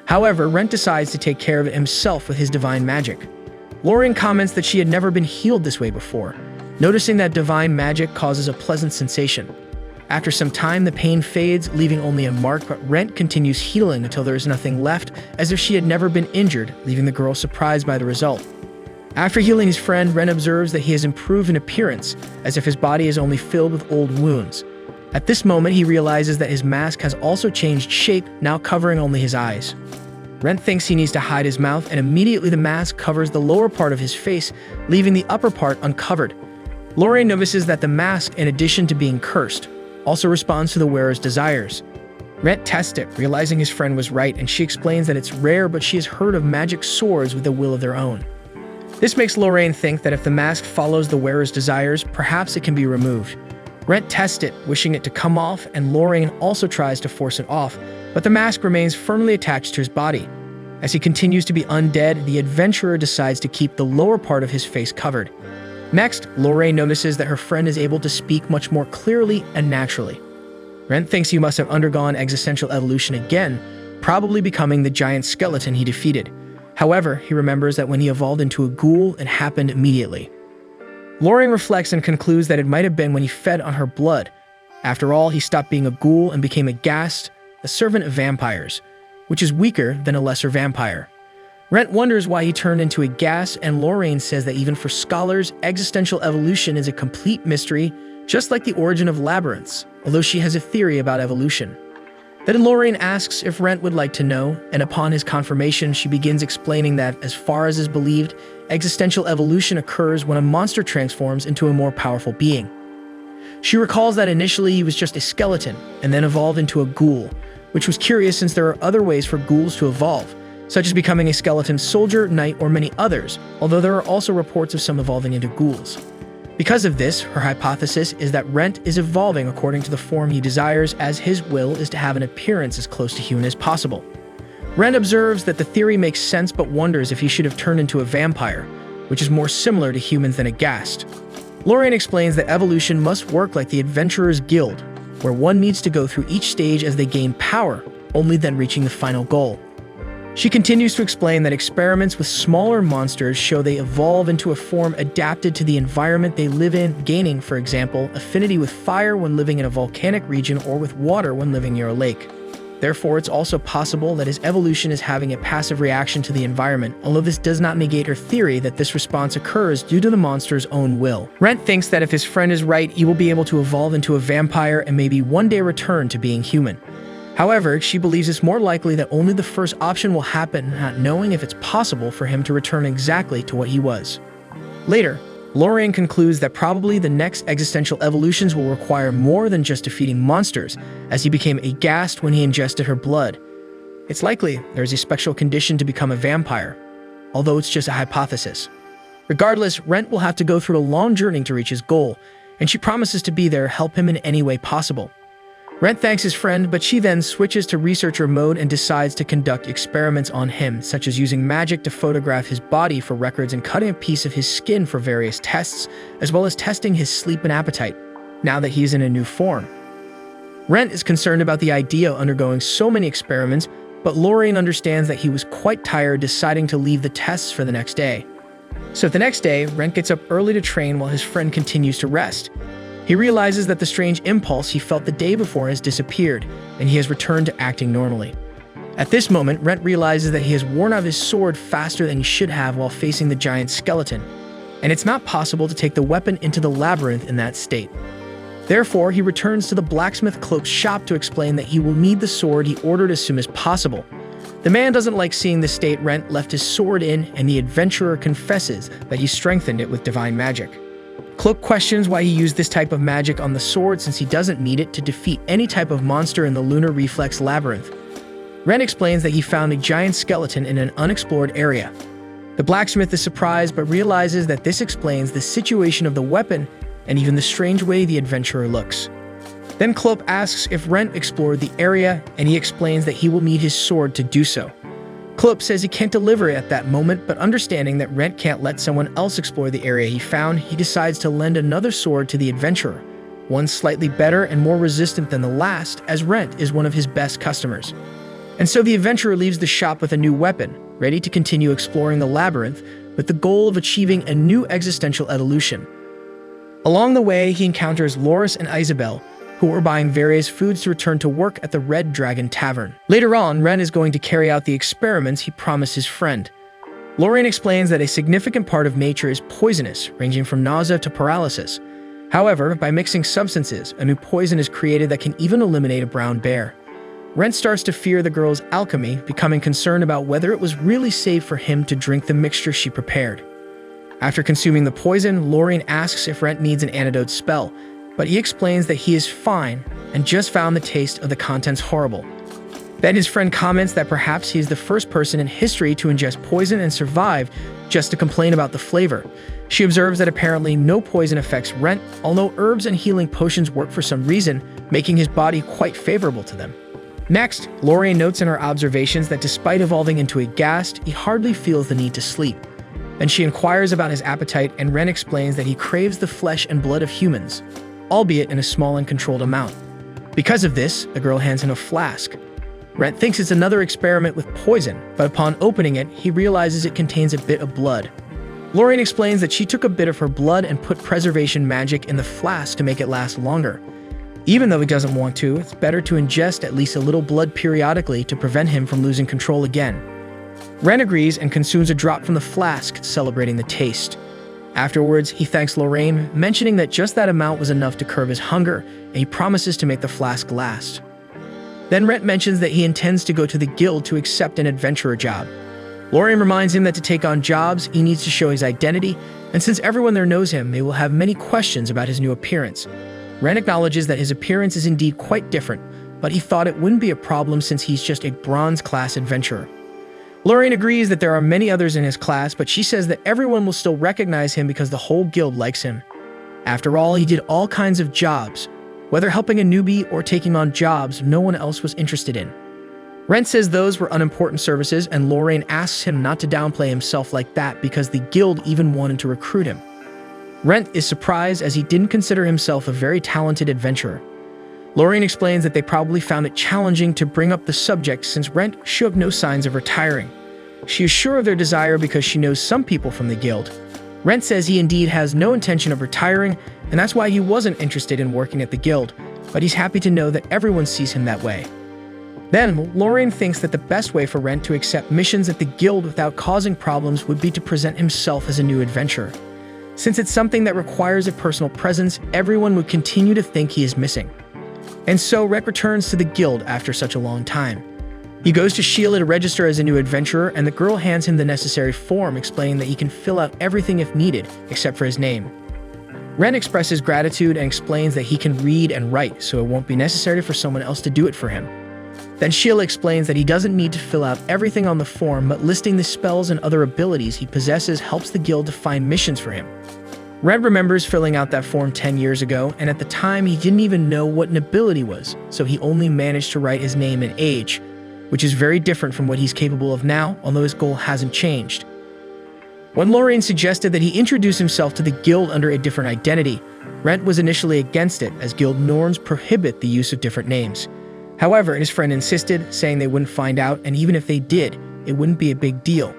However, Rentt decides to take care of it himself with his divine magic. Lorraine comments that she had never been healed this way before, noticing that divine magic causes a pleasant sensation. After some time, the pain fades, leaving only a mark, but Rentt continues healing until there is nothing left, as if she had never been injured, leaving the girl surprised by the result. After healing his friend, Rentt observes that he has improved in appearance, as if his body is only filled with old wounds. At this moment, he realizes that his mask has also changed shape, now covering only his eyes. Rentt thinks he needs to hide his mouth, and immediately the mask covers the lower part of his face, leaving the upper part uncovered. Lorraine notices that the mask, in addition to being cursed, also responds to the wearer's desires. Rentt tests it, realizing his friend was right, and she explains that it's rare, but she has heard of magic swords with a will of their own. This makes Lorraine think that if the mask follows the wearer's desires, perhaps it can be removed. Rentt tests it, wishing it to come off, and Lorraine also tries to force it off, but the mask remains firmly attached to his body. As he continues to be undead, the adventurer decides to keep the lower part of his face covered. Next, Lorraine notices that her friend is able to speak much more clearly and naturally. Rentt thinks he must have undergone existential evolution again, probably becoming the giant skeleton he defeated. However, he remembers that when he evolved into a ghoul, it happened immediately. Lorraine reflects and concludes that it might have been when he fed on her blood. After all, he stopped being a ghoul and became a ghast, a servant of vampires, which is weaker than a lesser vampire. Rentt wonders why he turned into a ghast, and Lorraine says that even for scholars, existential evolution is a complete mystery, just like the origin of labyrinths, although she has a theory about evolution. Then Lorraine asks if Rentt would like to know, and upon his confirmation, she begins explaining that, as far as is believed, existential evolution occurs when a monster transforms into a more powerful being. She recalls that initially he was just a skeleton, and then evolved into a ghoul, which was curious since there are other ways for ghouls to evolve, such as becoming a skeleton soldier, knight, or many others, although there are also reports of some evolving into ghouls. Because of this, her hypothesis is that Rentt is evolving according to the form he desires, as his will is to have an appearance as close to human as possible. Rentt observes that the theory makes sense but wonders if he should have turned into a vampire, which is more similar to humans than a ghast. Lorraine explains that evolution must work like the Adventurers Guild, where one needs to go through each stage as they gain power, only then reaching the final goal. She continues to explain that experiments with smaller monsters show they evolve into a form adapted to the environment they live in, gaining, for example, affinity with fire when living in a volcanic region or with water when living near a lake. Therefore, it's also possible that his evolution is having a passive reaction to the environment, although this does not negate her theory that this response occurs due to the monster's own will. Rentt thinks that if his friend is right, he will be able to evolve into a vampire and maybe one day return to being human. However, she believes it's more likely that only the first option will happen, not knowing if it's possible for him to return exactly to what he was. Later, Lorraine concludes that probably the next existential evolutions will require more than just defeating monsters, as he became a ghast when he ingested her blood. It's likely there's a special condition to become a vampire, although it's just a hypothesis. Regardless, Rentt will have to go through a long journey to reach his goal, and she promises to be there to help him in any way possible. Rentt thanks his friend, but she then switches to researcher mode and decides to conduct experiments on him, such as using magic to photograph his body for records and cutting a piece of his skin for various tests, as well as testing his sleep and appetite, now that he's in a new form. Rentt is concerned about the idea of undergoing so many experiments, but Lorraine understands that he was quite tired, deciding to leave the tests for the next day. So the next day, Rentt gets up early to train while his friend continues to rest. He realizes that the strange impulse he felt the day before has disappeared, and he has returned to acting normally. At this moment, Rentt realizes that he has worn out his sword faster than he should have while facing the giant skeleton, and it's not possible to take the weapon into the labyrinth in that state. Therefore, he returns to the blacksmith cloak shop to explain that he will need the sword he ordered as soon as possible. The man doesn't like seeing the state Rentt left his sword in, and the adventurer confesses that he strengthened it with divine magic. Cloak questions why he used this type of magic on the sword, since he doesn't need it to defeat any type of monster in the Lunar Reflex Labyrinth. Rentt explains that he found a giant skeleton in an unexplored area. The blacksmith is surprised but realizes that this explains the situation of the weapon and even the strange way the adventurer looks. Then Cloak asks if Rentt explored the area, and he explains that he will need his sword to do so. Cloak says he can't deliver it at that moment, but understanding that Rentt can't let someone else explore the area he found, he decides to lend another sword to the adventurer, one slightly better and more resistant than the last, as Rentt is one of his best customers. And so the adventurer leaves the shop with a new weapon, ready to continue exploring the labyrinth with the goal of achieving a new existential evolution. Along the way, he encounters Loris and Isabel, who are buying various foods to return to work at the Red Dragon Tavern. Later on, Rentt is going to carry out the experiments he promised his friend. Lorraine explains that a significant part of nature is poisonous, ranging from nausea to paralysis. However, by mixing substances, a new poison is created that can even eliminate a brown bear. Rentt starts to fear the girl's alchemy, becoming concerned about whether it was really safe for him to drink the mixture she prepared. After consuming the poison, Lorraine asks if Rentt needs an antidote spell, but he explains that he is fine and just found the taste of the contents horrible. Then his friend comments that perhaps he is the first person in history to ingest poison and survive just to complain about the flavor. She observes that apparently no poison affects Rentt, although herbs and healing potions work for some reason, making his body quite favorable to them. Next, Lorraine notes in her observations that despite evolving into a ghast, he hardly feels the need to sleep. Then she inquires about his appetite, and Rentt explains that he craves the flesh and blood of humans, albeit in a small and controlled amount. Because of this, the girl hands him a flask. Rentt thinks it's another experiment with poison, but upon opening it, he realizes it contains a bit of blood. Lorraine explains that she took a bit of her blood and put preservation magic in the flask to make it last longer. Even though he doesn't want to, it's better to ingest at least a little blood periodically to prevent him from losing control again. Rentt agrees and consumes a drop from the flask, celebrating the taste. Afterwards, he thanks Lorraine, mentioning that just that amount was enough to curb his hunger, and he promises to make the flask last. Then Rentt mentions that he intends to go to the guild to accept an adventurer job. Lorraine reminds him that to take on jobs, he needs to show his identity, and since everyone there knows him, they will have many questions about his new appearance. Rentt acknowledges that his appearance is indeed quite different, but he thought it wouldn't be a problem since he's just a bronze-class adventurer. Lorraine agrees that there are many others in his class, but she says that everyone will still recognize him because the whole guild likes him. After all, he did all kinds of jobs. Whether helping a newbie or taking on jobs no one else was interested in. Rentt says those were unimportant services, and Lorraine asks him not to downplay himself like that because the guild even wanted to recruit him. Rentt is surprised as he didn't consider himself a very talented adventurer. Lorraine explains that they probably found it challenging to bring up the subject since Rentt showed no signs of retiring. She is sure of their desire because she knows some people from the guild. Rentt says he indeed has no intention of retiring, and that's why he wasn't interested in working at the guild, but he's happy to know that everyone sees him that way. Then, Lorraine thinks that the best way for Rentt to accept missions at the guild without causing problems would be to present himself as a new adventurer. Since it's something that requires a personal presence, everyone would continue to think he is missing. And so Rentt returns to the guild after such a long time. He goes to Sheila to register as a new adventurer, and the girl hands him the necessary form explaining that he can fill out everything if needed, except for his name. Rentt expresses gratitude and explains that he can read and write, so it won't be necessary for someone else to do it for him. Then Sheila explains that he doesn't need to fill out everything on the form, but listing the spells and other abilities he possesses helps the guild to find missions for him. Rentt remembers filling out that form 10 years ago, and at the time he didn't even know what an ability was, so he only managed to write his name and age, which is very different from what he's capable of now, although his goal hasn't changed. When Lorraine suggested that he introduce himself to the guild under a different identity, Rentt was initially against it, as guild norms prohibit the use of different names. However, his friend insisted, saying they wouldn't find out, and even if they did, it wouldn't be a big deal.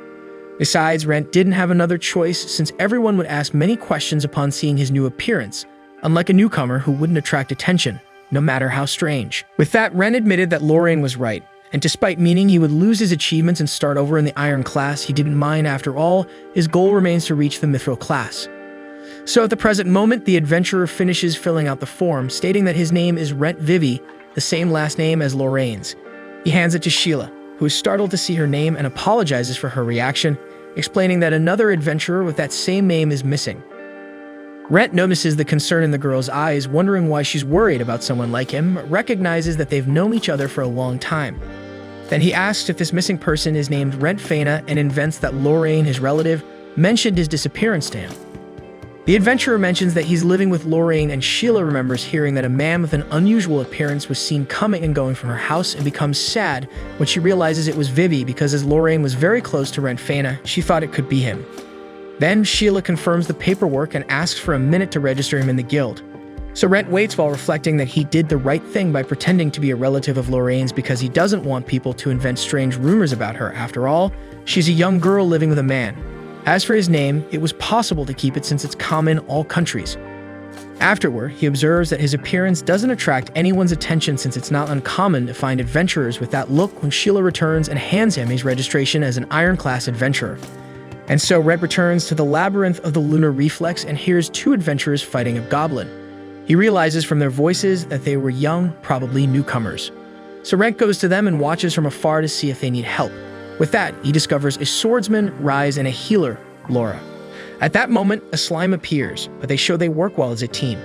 Besides, Rentt didn't have another choice since everyone would ask many questions upon seeing his new appearance, unlike a newcomer who wouldn't attract attention, no matter how strange. With that, Rentt admitted that Lorraine was right, and despite meaning he would lose his achievements and start over in the Iron class, he didn't mind. After all, his goal remains to reach the Mithril class. So at the present moment, the adventurer finishes filling out the form, stating that his name is Rentt Vivi, the same last name as Lorraine's. He hands it to Sheila, who is startled to see her name and apologizes for her reaction, explaining that another adventurer with that same name is missing. Rentt notices the concern in the girl's eyes, wondering why she's worried about someone like him, but recognizes that they've known each other for a long time. Then he asks if this missing person is named Rentt Faina and invents that Lorraine, his relative, mentioned his disappearance to him. The adventurer mentions that he's living with Lorraine, and Sheila remembers hearing that a man with an unusual appearance was seen coming and going from her house and becomes sad when she realizes it was Vivi because as Lorraine was very close to Rentt Faina, she thought it could be him. Then Sheila confirms the paperwork and asks for a minute to register him in the guild. So Rentt waits while reflecting that he did the right thing by pretending to be a relative of Lorraine's because he doesn't want people to invent strange rumors about her. After all, she's a young girl living with a man. As for his name, it was possible to keep it since it's common in all countries. Afterward, he observes that his appearance doesn't attract anyone's attention since it's not uncommon to find adventurers with that look when Sheila returns and hands him his registration as an Iron class adventurer. And so Rentt returns to the Labyrinth of the Lunar Reflex and hears two adventurers fighting a goblin. He realizes from their voices that they were young, probably newcomers. So Rentt goes to them and watches from afar to see if they need help. With that, he discovers a swordsman, Rise, and a healer, Laura. At that moment, a slime appears, but they show they work well as a team.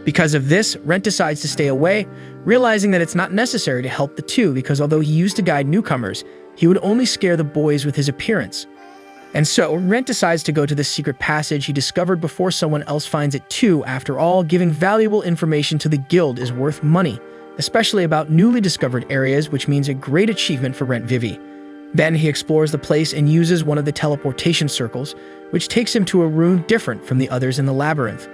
Because of this, Rentt decides to stay away, realizing that it's not necessary to help the two because although he used to guide newcomers, he would only scare the boys with his appearance. And so, Rentt decides to go to the secret passage he discovered before someone else finds it too. After all, giving valuable information to the guild is worth money, especially about newly discovered areas, which means a great achievement for Rentt Vivi. Then he explores the place and uses one of the teleportation circles, which takes him to a room different from the others in the labyrinth.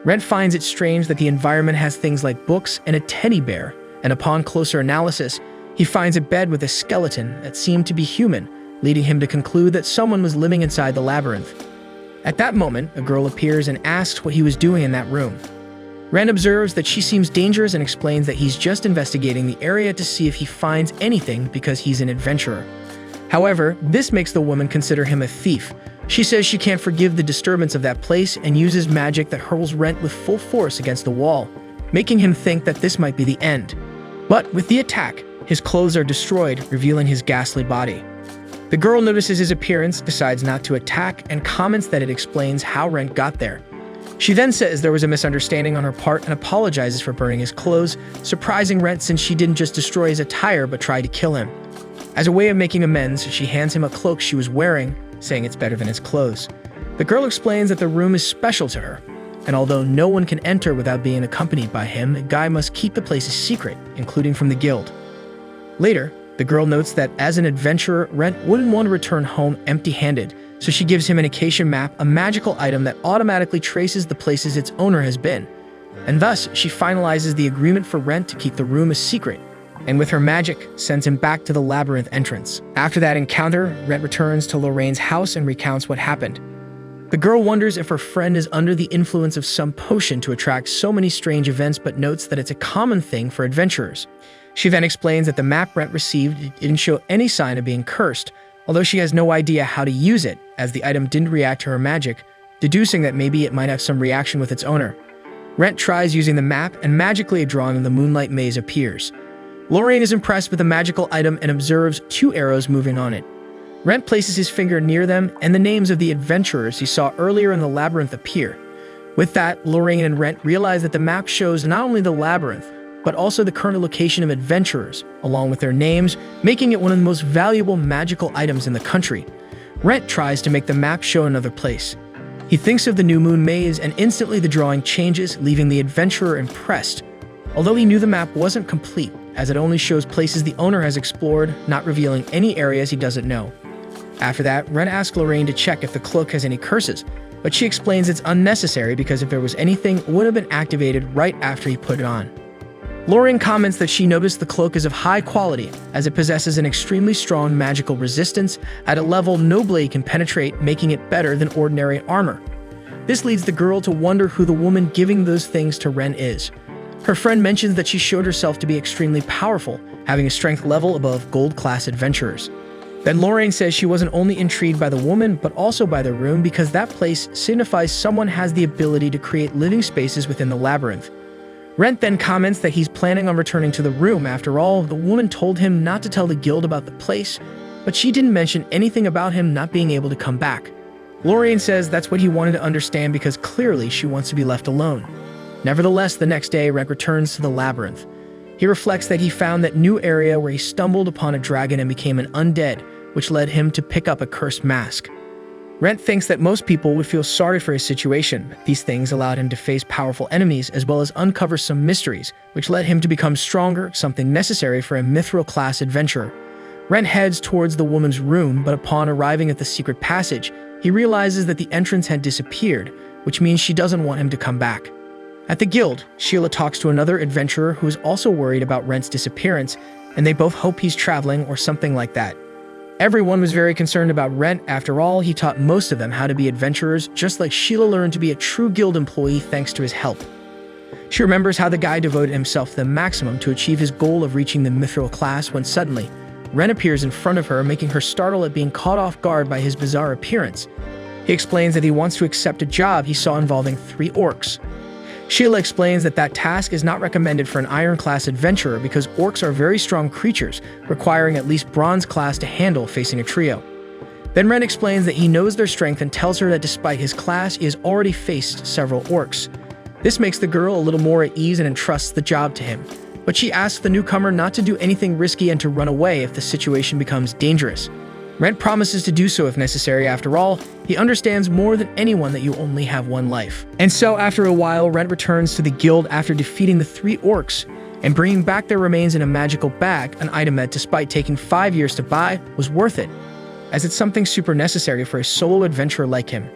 Rentt finds it strange that the environment has things like books and a teddy bear, and upon closer analysis, he finds a bed with a skeleton that seemed to be human, leading him to conclude that someone was living inside the labyrinth. At that moment, a girl appears and asks what he was doing in that room. Rentt observes that she seems dangerous and explains that he's just investigating the area to see if he finds anything because he's an adventurer. However, this makes the woman consider him a thief. She says she can't forgive the disturbance of that place and uses magic that hurls Rentt with full force against the wall, making him think that this might be the end. But with the attack, his clothes are destroyed, revealing his ghastly body. The girl notices his appearance, decides not to attack, and comments that it explains how Rentt got there. She then says there was a misunderstanding on her part and apologizes for burning his clothes, surprising Rentt since she didn't just destroy his attire but tried to kill him. As a way of making amends, she hands him a cloak she was wearing, saying it's better than his clothes. The girl explains that the room is special to her, and although no one can enter without being accompanied by him, the guy must keep the place a secret, including from the guild. Later, the girl notes that as an adventurer, Rentt wouldn't want to return home empty-handed, so she gives him an Acacia map, a magical item that automatically traces the places its owner has been. And thus, she finalizes the agreement for Rentt to keep the room a secret, and with her magic, sends him back to the labyrinth entrance. After that encounter, Rentt returns to Lorraine's house and recounts what happened. The girl wonders if her friend is under the influence of some potion to attract so many strange events, but notes that it's a common thing for adventurers. She then explains that the map Rentt received didn't show any sign of being cursed, although she has no idea how to use it, as the item didn't react to her magic, deducing that maybe it might have some reaction with its owner. Rentt tries using the map, and magically a drawing of the moonlight maze appears. Lorraine is impressed with the magical item and observes two arrows moving on it. Rentt places his finger near them, and the names of the adventurers he saw earlier in the labyrinth appear. With that, Lorraine and Rentt realize that the map shows not only the labyrinth, but also the current location of adventurers, along with their names, making it one of the most valuable magical items in the country. Rentt tries to make the map show another place. He thinks of the new moon maze, and instantly the drawing changes, leaving the adventurer impressed. Although he knew the map wasn't complete, as it only shows places the owner has explored, not revealing any areas he doesn't know. After that, Rentt asks Lorraine to check if the cloak has any curses, but she explains it's unnecessary because if there was anything, it would have been activated right after he put it on. Lorraine comments that she noticed the cloak is of high quality, as it possesses an extremely strong magical resistance at a level no blade can penetrate, making it better than ordinary armor. This leads the girl to wonder who the woman giving those things to Rentt is. Her friend mentions that she showed herself to be extremely powerful, having a strength level above gold-class adventurers. Then Lorraine says she wasn't only intrigued by the woman, but also by the room because that place signifies someone has the ability to create living spaces within the labyrinth. Rentt then comments that he's planning on returning to the room. After all, the woman told him not to tell the guild about the place, but she didn't mention anything about him not being able to come back. Lorraine says that's what he wanted to understand because clearly she wants to be left alone. Nevertheless, the next day, Rentt returns to the labyrinth. He reflects that he found that new area where he stumbled upon a dragon and became an undead, which led him to pick up a cursed mask. Rentt thinks that most people would feel sorry for his situation. These things allowed him to face powerful enemies as well as uncover some mysteries, which led him to become stronger, something necessary for a mithril-class adventurer. Rentt heads towards the woman's room, but upon arriving at the secret passage, he realizes that the entrance had disappeared, which means she doesn't want him to come back. At the guild, Sheila talks to another adventurer who is also worried about Rentt's disappearance, and they both hope he's traveling or something like that. Everyone was very concerned about Rentt. After all, he taught most of them how to be adventurers, just like Sheila learned to be a true guild employee thanks to his help. She remembers how the guy devoted himself to the maximum to achieve his goal of reaching the mithril class when suddenly, Rentt appears in front of her, making her startle at being caught off guard by his bizarre appearance. He explains that he wants to accept a job he saw involving 3 orcs. Sheila explains that that task is not recommended for an Iron-class adventurer because orcs are very strong creatures, requiring at least Bronze-class to handle facing a trio. Then Rentt explains that he knows their strength and tells her that despite his class, he has already faced several orcs. This makes the girl a little more at ease and entrusts the job to him. But she asks the newcomer not to do anything risky and to run away if the situation becomes dangerous. Rentt promises to do so if necessary. After all, he understands more than anyone that you only have one life. And so after a while, Rentt returns to the guild after defeating the 3 orcs and bringing back their remains in a magical bag, an item that, despite taking 5 years to buy, was worth it, as it's something super necessary for a solo adventurer like him.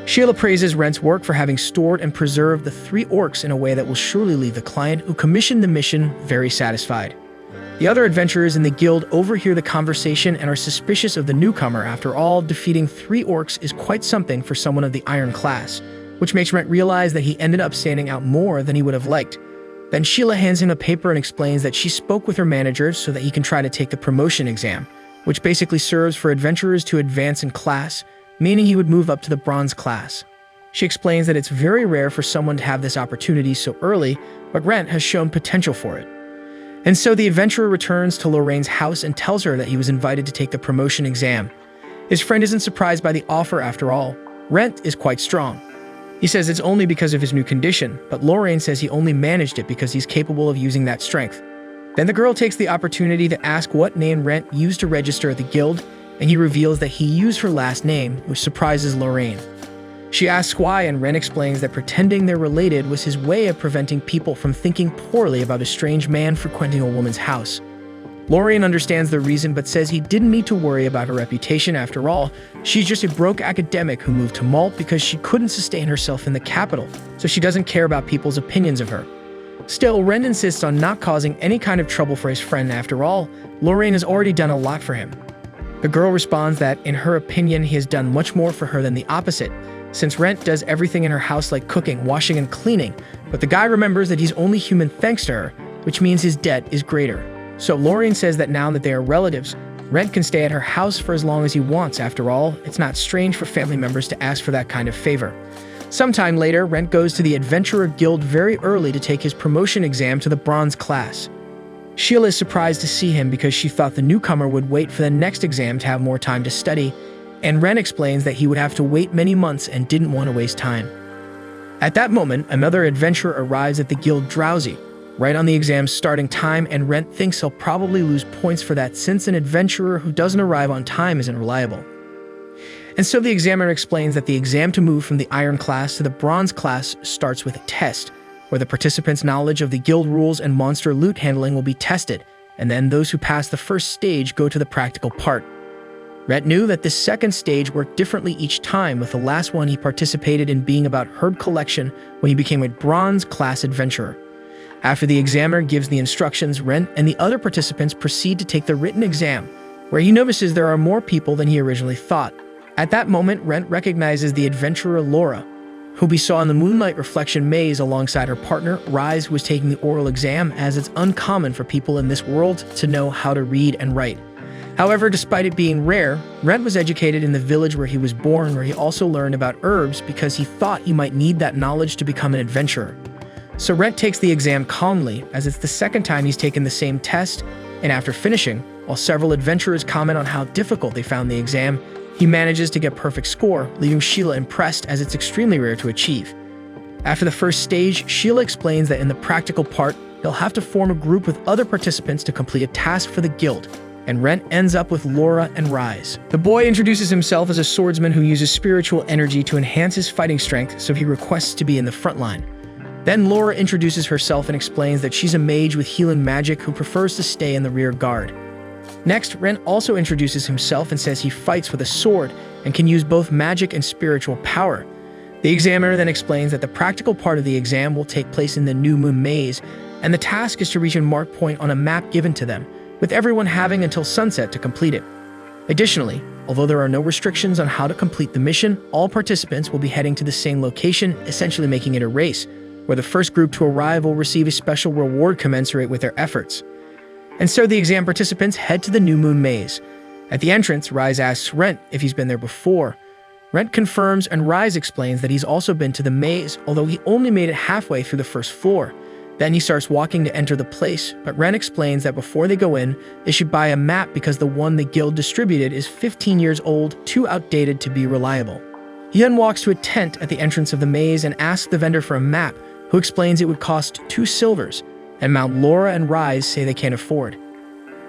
Sheila praises Rentt's work for having stored and preserved the 3 orcs in a way that will surely leave the client who commissioned the mission very satisfied. The other adventurers in the guild overhear the conversation and are suspicious of the newcomer. After all, defeating 3 orcs is quite something for someone of the Iron class, which makes Rentt realize that he ended up standing out more than he would have liked. Then Sheila hands him a paper and explains that she spoke with her manager so that he can try to take the promotion exam, which basically serves for adventurers to advance in class, meaning he would move up to the Bronze class. She explains that it's very rare for someone to have this opportunity so early, but Rentt has shown potential for it. And so the adventurer returns to Lorraine's house and tells her that he was invited to take the promotion exam. His friend isn't surprised by the offer after all. Rentt is quite strong. He says it's only because of his new condition, but Lorraine says he only managed it because he's capable of using that strength. Then the girl takes the opportunity to ask what name Rentt used to register at the guild, and he reveals that he used her last name, which surprises Lorraine. She asks why, and Rentt explains that pretending they're related was his way of preventing people from thinking poorly about a strange man frequenting a woman's house. Lorraine understands the reason but says he didn't need to worry about her reputation. After all, she's just a broke academic who moved to Malt because she couldn't sustain herself in the capital, so she doesn't care about people's opinions of her. Still, Rentt insists on not causing any kind of trouble for his friend. After all, Lorraine has already done a lot for him. The girl responds that, in her opinion, he has done much more for her than the opposite, since Rentt does everything in her house like cooking, washing, and cleaning, but the guy remembers that he's only human thanks to her, which means his debt is greater. So Lorraine says that now that they are relatives, Rentt can stay at her house for as long as he wants. After all, it's not strange for family members to ask for that kind of favor. Sometime later, Rentt goes to the Adventurer Guild very early to take his promotion exam to the Bronze class. Sheila is surprised to see him because she thought the newcomer would wait for the next exam to have more time to study, and Rentt explains that he would have to wait many months and didn't want to waste time. At that moment, another adventurer arrives at the guild Drowsy, right on the exam's starting time, and Rentt thinks he'll probably lose points for that since an adventurer who doesn't arrive on time isn't reliable. And so the examiner explains that the exam to move from the Iron class to the Bronze class starts with a test, where the participants' knowledge of the guild rules and monster loot handling will be tested, and then those who pass the first stage go to the practical part. Rentt knew that this second stage worked differently each time, with the last one he participated in being about herb collection when he became a Bronze class adventurer. After the examiner gives the instructions, Rentt and the other participants proceed to take the written exam, where he notices there are more people than he originally thought. At that moment, Rentt recognizes the adventurer Laura, who we saw in the moonlight reflection maze alongside her partner, Rise, who was taking the oral exam, as it's uncommon for people in this world to know how to read and write. However, despite it being rare, Rentt was educated in the village where he was born, where he also learned about herbs because he thought he might need that knowledge to become an adventurer. So Rentt takes the exam calmly, as it's the second time he's taken the same test, and after finishing, while several adventurers comment on how difficult they found the exam, he manages to get perfect score, leaving Sheila impressed as it's extremely rare to achieve. After the first stage, Sheila explains that in the practical part, he'll have to form a group with other participants to complete a task for the guild, and Rentt ends up with Laura and Rise. The boy introduces himself as a swordsman who uses spiritual energy to enhance his fighting strength, so he requests to be in the front line. Then Laura introduces herself and explains that she's a mage with healing magic who prefers to stay in the rear guard. Next, Rentt also introduces himself and says he fights with a sword and can use both magic and spiritual power. The examiner then explains that the practical part of the exam will take place in the New Moon Maze, and the task is to reach a mark point on a map given to them, with everyone having until sunset to complete it. Additionally, although there are no restrictions on how to complete the mission, all participants will be heading to the same location, essentially making it a race, where the first group to arrive will receive a special reward commensurate with their efforts. And so the exam participants head to the New Moon Maze. At the entrance, Rise asks Rentt if he's been there before. Rentt confirms, and Rise explains that he's also been to the maze, although he only made it halfway through the first floor. Then he starts walking to enter the place, but Rentt explains that before they go in, they should buy a map because the one the guild distributed is 15 years old, too outdated to be reliable. He then walks to a tent at the entrance of the maze and asks the vendor for a map, who explains it would cost 2 silvers, and Mount Laura and Rise say they can't afford.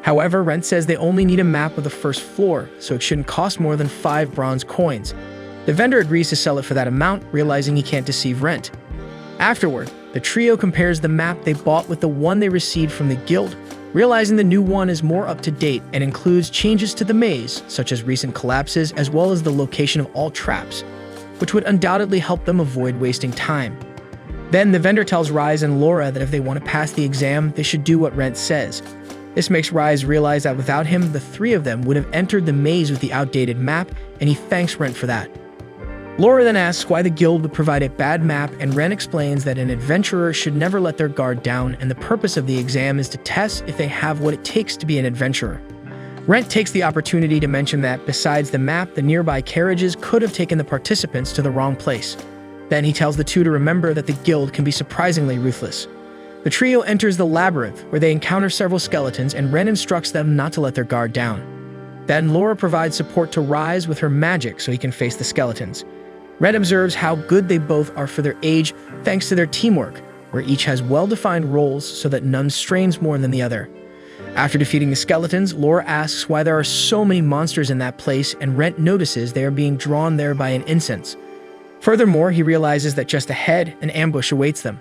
However, Rentt says they only need a map of the first floor, so it shouldn't cost more than 5 bronze coins. The vendor agrees to sell it for that amount, realizing he can't deceive Rentt. Afterward, the trio compares the map they bought with the one they received from the guild, realizing the new one is more up-to-date and includes changes to the maze, such as recent collapses as well as the location of all traps, which would undoubtedly help them avoid wasting time. Then the vendor tells Rise and Laura that if they want to pass the exam, they should do what Rentt says. This makes Rise realize that without him, the 3 of them would have entered the maze with the outdated map, and he thanks Rentt for that. Laura then asks why the guild would provide a bad map, and Rentt explains that an adventurer should never let their guard down, and the purpose of the exam is to test if they have what it takes to be an adventurer. Rentt takes the opportunity to mention that, besides the map, the nearby carriages could have taken the participants to the wrong place. Then he tells the 2 to remember that the guild can be surprisingly ruthless. The trio enters the Labyrinth, where they encounter several skeletons, and Rentt instructs them not to let their guard down. Then Laura provides support to Rise with her magic so he can face the skeletons. Rentt observes how good they both are for their age thanks to their teamwork, where each has well-defined roles so that none strains more than the other. After defeating the skeletons, Laura asks why there are so many monsters in that place, and Rentt notices they are being drawn there by an incense. Furthermore, he realizes that just ahead, an ambush awaits them.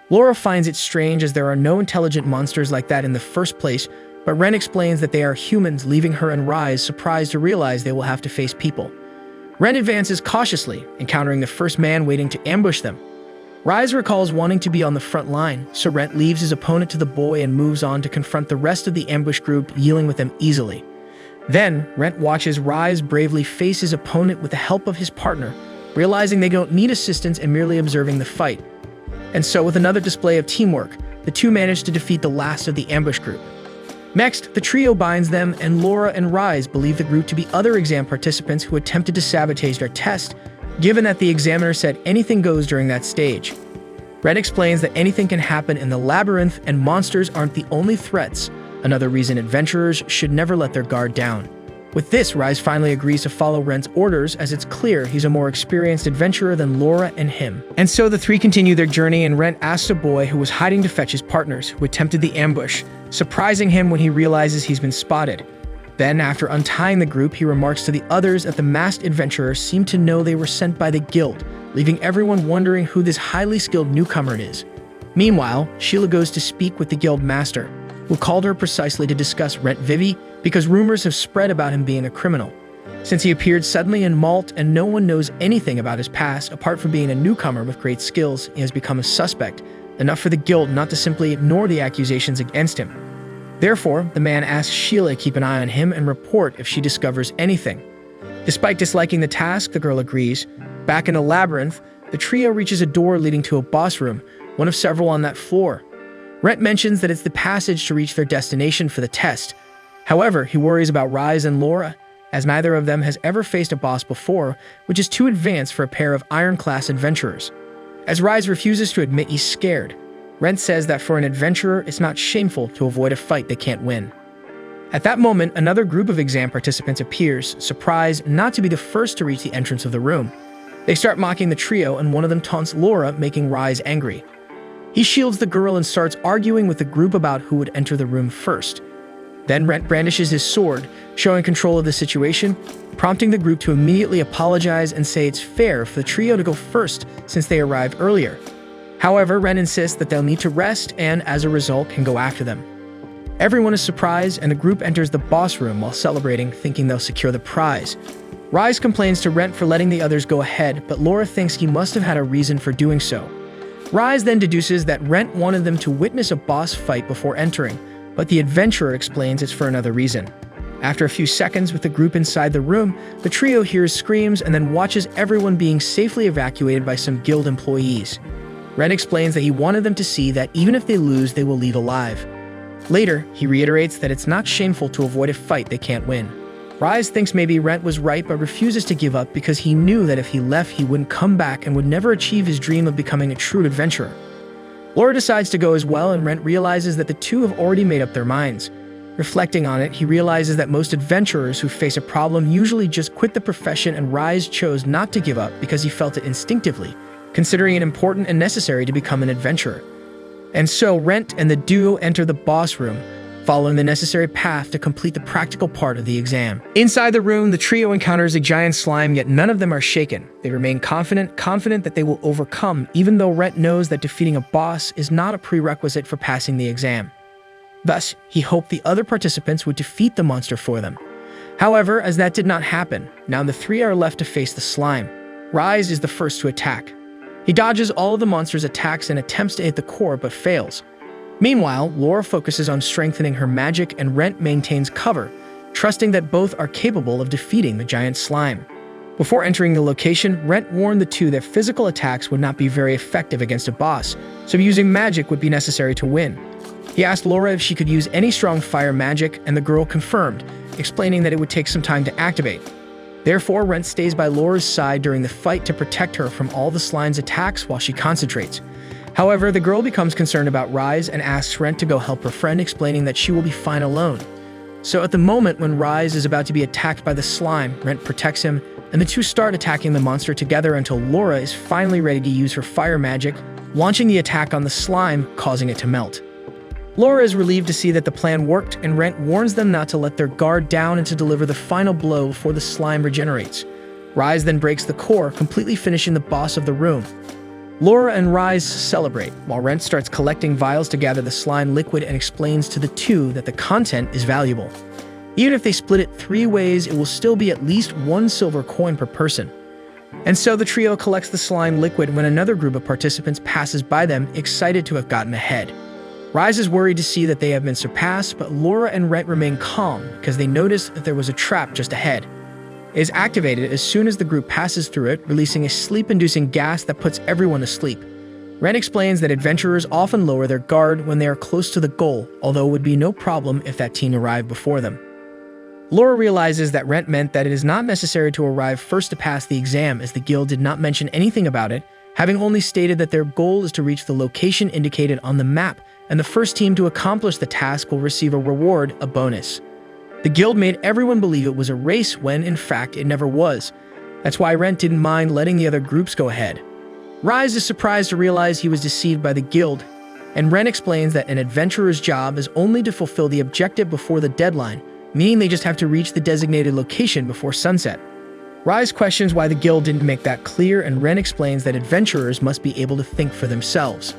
Laura finds it strange as there are no intelligent monsters like that in the first place, but Rentt explains that they are humans, leaving her and Rise surprised to realize they will have to face people. Rentt advances cautiously, encountering the first man waiting to ambush them. Rise recalls wanting to be on the front line, so Rentt leaves his opponent to the boy and moves on to confront the rest of the ambush group, dealing with them easily. Then, Rentt watches Rise bravely face his opponent with the help of his partner, realizing they don't need assistance and merely observing the fight. And so, with another display of teamwork, the 2 manage to defeat the last of the ambush group. Next, the trio binds them, and Laura and Rise believe the group to be other exam participants who attempted to sabotage their test, given that the examiner said anything goes during that stage. Rentt explains that anything can happen in the Labyrinth, and monsters aren't the only threats, another reason adventurers should never let their guard down. With this, Rise finally agrees to follow Rentt's orders, as it's clear he's a more experienced adventurer than Laura and him. And so the 3 continue their journey, and Rentt asks a boy who was hiding to fetch his partners, who attempted the ambush, surprising him when he realizes he's been spotted. Then, after untying the group, he remarks to the others that the masked adventurers seem to know they were sent by the guild, leaving everyone wondering who this highly skilled newcomer is. Meanwhile, Sheila goes to speak with the guild master, who called her precisely to discuss Rentt Vivi, because rumors have spread about him being a criminal. Since he appeared suddenly in Malt and no one knows anything about his past apart from being a newcomer with great skills, he has become a suspect, enough for the guild not to simply ignore the accusations against him. Therefore, the man asks Sheila to keep an eye on him and report if she discovers anything. Despite disliking the task, the girl agrees. Back in the Labyrinth, the trio reaches a door leading to a boss room, one of several on that floor. Rentt mentions that it's the passage to reach their destination for the test. However, he worries about Rise and Laura, as neither of them has ever faced a boss before, which is too advanced for a pair of iron-class adventurers. As Rise refuses to admit he's scared, Rentt says that for an adventurer, it's not shameful to avoid a fight they can't win. At that moment, another group of exam participants appears, surprised not to be the first to reach the entrance of the room. They start mocking the trio, and one of them taunts Laura, making Rise angry. He shields the girl and starts arguing with the group about who would enter the room first. Then Rentt brandishes his sword, showing control of the situation, prompting the group to immediately apologize and say it's fair for the trio to go first since they arrived earlier. However, Rentt insists that they'll need to rest and, as a result, can go after them. Everyone is surprised, and the group enters the boss room while celebrating, thinking they'll secure the prize. Rise complains to Rentt for letting the others go ahead, but Laura thinks he must have had a reason for doing so. Rise then deduces that Rentt wanted them to witness a boss fight before entering, but the adventurer explains it's for another reason. After a few seconds with the group inside the room, the trio hears screams and then watches everyone being safely evacuated by some guild employees. Rentt explains that he wanted them to see that even if they lose, they will leave alive. Later, he reiterates that it's not shameful to avoid a fight they can't win. Rise thinks maybe Rentt was right but refuses to give up because he knew that if he left he wouldn't come back and would never achieve his dream of becoming a true adventurer. Laura decides to go as well, and Rentt realizes that the two have already made up their minds. Reflecting on it, he realizes that most adventurers who face a problem usually just quit the profession, and Rise chose not to give up because he felt it instinctively, considering it important and necessary to become an adventurer. And so Rentt and the duo enter the boss room, following the necessary path to complete the practical part of the exam. Inside the room, the trio encounters a giant slime, yet none of them are shaken. They remain confident that they will overcome, even though Rentt knows that defeating a boss is not a prerequisite for passing the exam. Thus, he hoped the other participants would defeat the monster for them. However, as that did not happen, now the three are left to face the slime. Rise is the first to attack. He dodges all of the monster's attacks and attempts to hit the core, but fails. Meanwhile, Laura focuses on strengthening her magic, and Rentt maintains cover, trusting that both are capable of defeating the giant slime. Before entering the location, Rentt warned the two that physical attacks would not be very effective against a boss, so using magic would be necessary to win. He asked Laura if she could use any strong fire magic, and the girl confirmed, explaining that it would take some time to activate. Therefore, Rentt stays by Laura's side during the fight to protect her from all the slime's attacks while she concentrates. However, the girl becomes concerned about Rise and asks Rentt to go help her friend, explaining that she will be fine alone. So at the moment when Rise is about to be attacked by the slime, Rentt protects him, and the two start attacking the monster together until Laura is finally ready to use her fire magic, launching the attack on the slime, causing it to melt. Laura is relieved to see that the plan worked, and Rentt warns them not to let their guard down and to deliver the final blow before the slime regenerates. Rise then breaks the core, completely finishing the boss of the room. Laura and Rise celebrate, while Rentt starts collecting vials to gather the slime liquid and explains to the two that the content is valuable. Even if they split it 3 ways, it will still be at least 1 silver coin per person. And so the trio collects the slime liquid when another group of participants passes by them, excited to have gotten ahead. Rise is worried to see that they have been surpassed, but Laura and Rentt remain calm because they notice that there was a trap just ahead. It is activated as soon as the group passes through it, releasing a sleep-inducing gas that puts everyone to sleep. Rentt explains that adventurers often lower their guard when they are close to the goal, although it would be no problem if that team arrived before them. Laura realizes that Rentt meant that it is not necessary to arrive first to pass the exam, as the guild did not mention anything about it, having only stated that their goal is to reach the location indicated on the map, and the first team to accomplish the task will receive a reward, a bonus. The guild made everyone believe it was a race when, in fact, it never was. That's why Rentt didn't mind letting the other groups go ahead. Rise is surprised to realize he was deceived by the guild, and Rentt explains that an adventurer's job is only to fulfill the objective before the deadline, meaning they just have to reach the designated location before sunset. Rise questions why the guild didn't make that clear, and Rentt explains that adventurers must be able to think for themselves.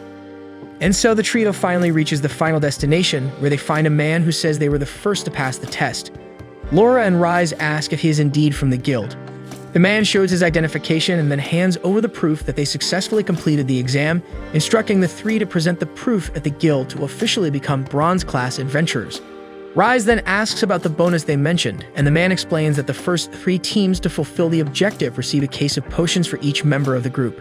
And so the trio finally reaches the final destination, where they find a man who says they were the first to pass the test. Laura and Rise ask if he is indeed from the guild. The man shows his identification and then hands over the proof that they successfully completed the exam, instructing the three to present the proof at the guild to officially become bronze-class adventurers. Rise then asks about the bonus they mentioned, and the man explains that the first 3 teams to fulfill the objective receive a case of potions for each member of the group.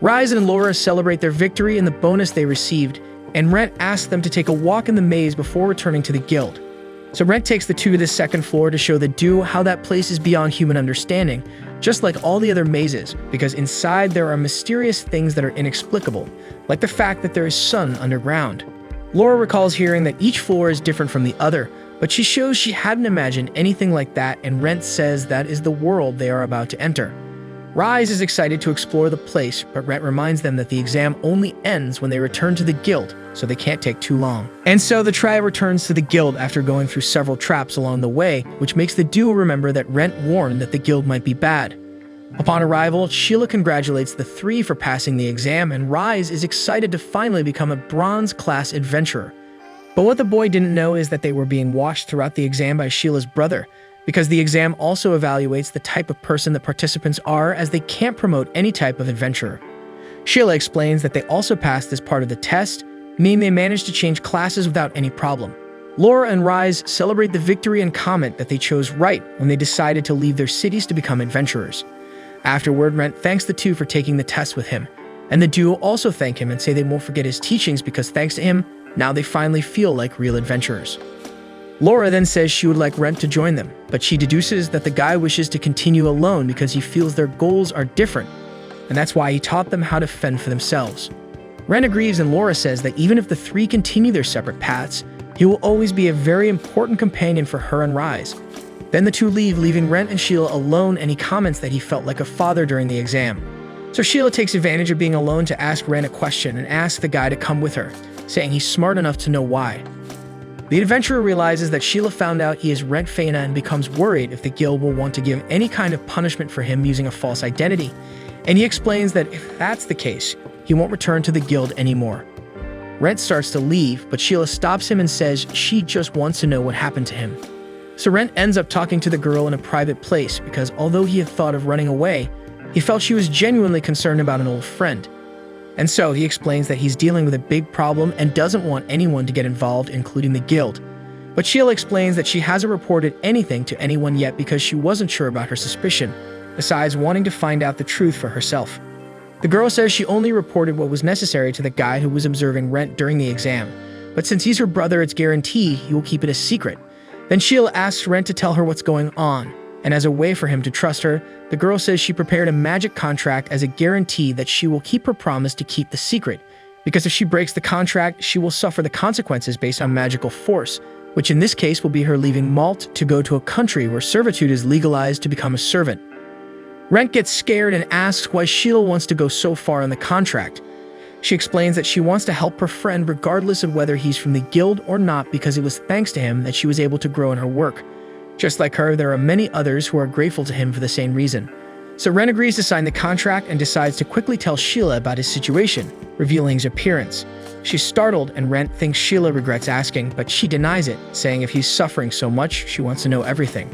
Rise and Laura celebrate their victory and the bonus they received, and Rentt asks them to take a walk in the maze before returning to the guild. So Rentt takes the two to the 2nd floor to show the duo how that place is beyond human understanding, just like all the other mazes, because inside there are mysterious things that are inexplicable, like the fact that there is sun underground. Laura recalls hearing that each floor is different from the other, but she shows she hadn't imagined anything like that, and Rentt says that is the world they are about to enter. Rise is excited to explore the place, but Rentt reminds them that the exam only ends when they return to the guild, so they can't take too long. And so the trio returns to the guild after going through several traps along the way, which makes the duo remember that Rentt warned that the guild might be bad. Upon arrival, Sheila congratulates the 3 for passing the exam, and Rise is excited to finally become a bronze-class adventurer. But what the boy didn't know is that they were being watched throughout the exam by Sheila's brother, because the exam also evaluates the type of person the participants are, as they can't promote any type of adventurer. Sheila explains that they also passed this part of the test, meaning they managed to change classes without any problem. Laura and Rise celebrate the victory and comment that they chose right when they decided to leave their cities to become adventurers. Afterward, Rentt thanks the two for taking the test with him, and the duo also thank him and say they won't forget his teachings because thanks to him, Now they finally feel like real adventurers. Laura then says she would like Rentt to join them, but she deduces that the guy wishes to continue alone because he feels their goals are different, and that's why he taught them how to fend for themselves. Rentt agrees, and Laura says that even if the three continue their separate paths, he will always be a very important companion for her and Rise. Then the two leave, leaving Rentt and Sheila alone, and he comments that he felt like a father during the exam. So Sheila takes advantage of being alone to ask Rentt a question and asks the guy to come with her, saying he's smart enough to know why. The adventurer realizes that Sheila found out he is Rentt Faina and becomes worried if the guild will want to give any kind of punishment for him using a false identity, and he explains that if that's the case, he won't return to the guild anymore. Rentt starts to leave, but Sheila stops him and says she just wants to know what happened to him. So Rentt ends up talking to the girl in a private place because although he had thought of running away, he felt she was genuinely concerned about an old friend. And so he explains that he's dealing with a big problem and doesn't want anyone to get involved, including the guild. But Sheila explains that she hasn't reported anything to anyone yet because she wasn't sure about her suspicion, besides wanting to find out the truth for herself. The girl says she only reported what was necessary to the guy who was observing Rentt during the exam, but since he's her brother, it's guaranteed he will keep it a secret. Then Sheila asks Rentt to tell her what's going on, and as a way for him to trust her, the girl says she prepared a magic contract as a guarantee that she will keep her promise to keep the secret, because if she breaks the contract, she will suffer the consequences based on magical force, which in this case will be her leaving Malt to go to a country where servitude is legalized to become a servant. Rentt gets scared and asks why Sheila wants to go so far in the contract. She explains that she wants to help her friend regardless of whether he's from the guild or not, because it was thanks to him that she was able to grow in her work. Just like her, there are many others who are grateful to him for the same reason. So Rentt agrees to sign the contract and decides to quickly tell Sheila about his situation, revealing his appearance. She's startled, and Rentt thinks Sheila regrets asking, but she denies it, saying if he's suffering so much, she wants to know everything.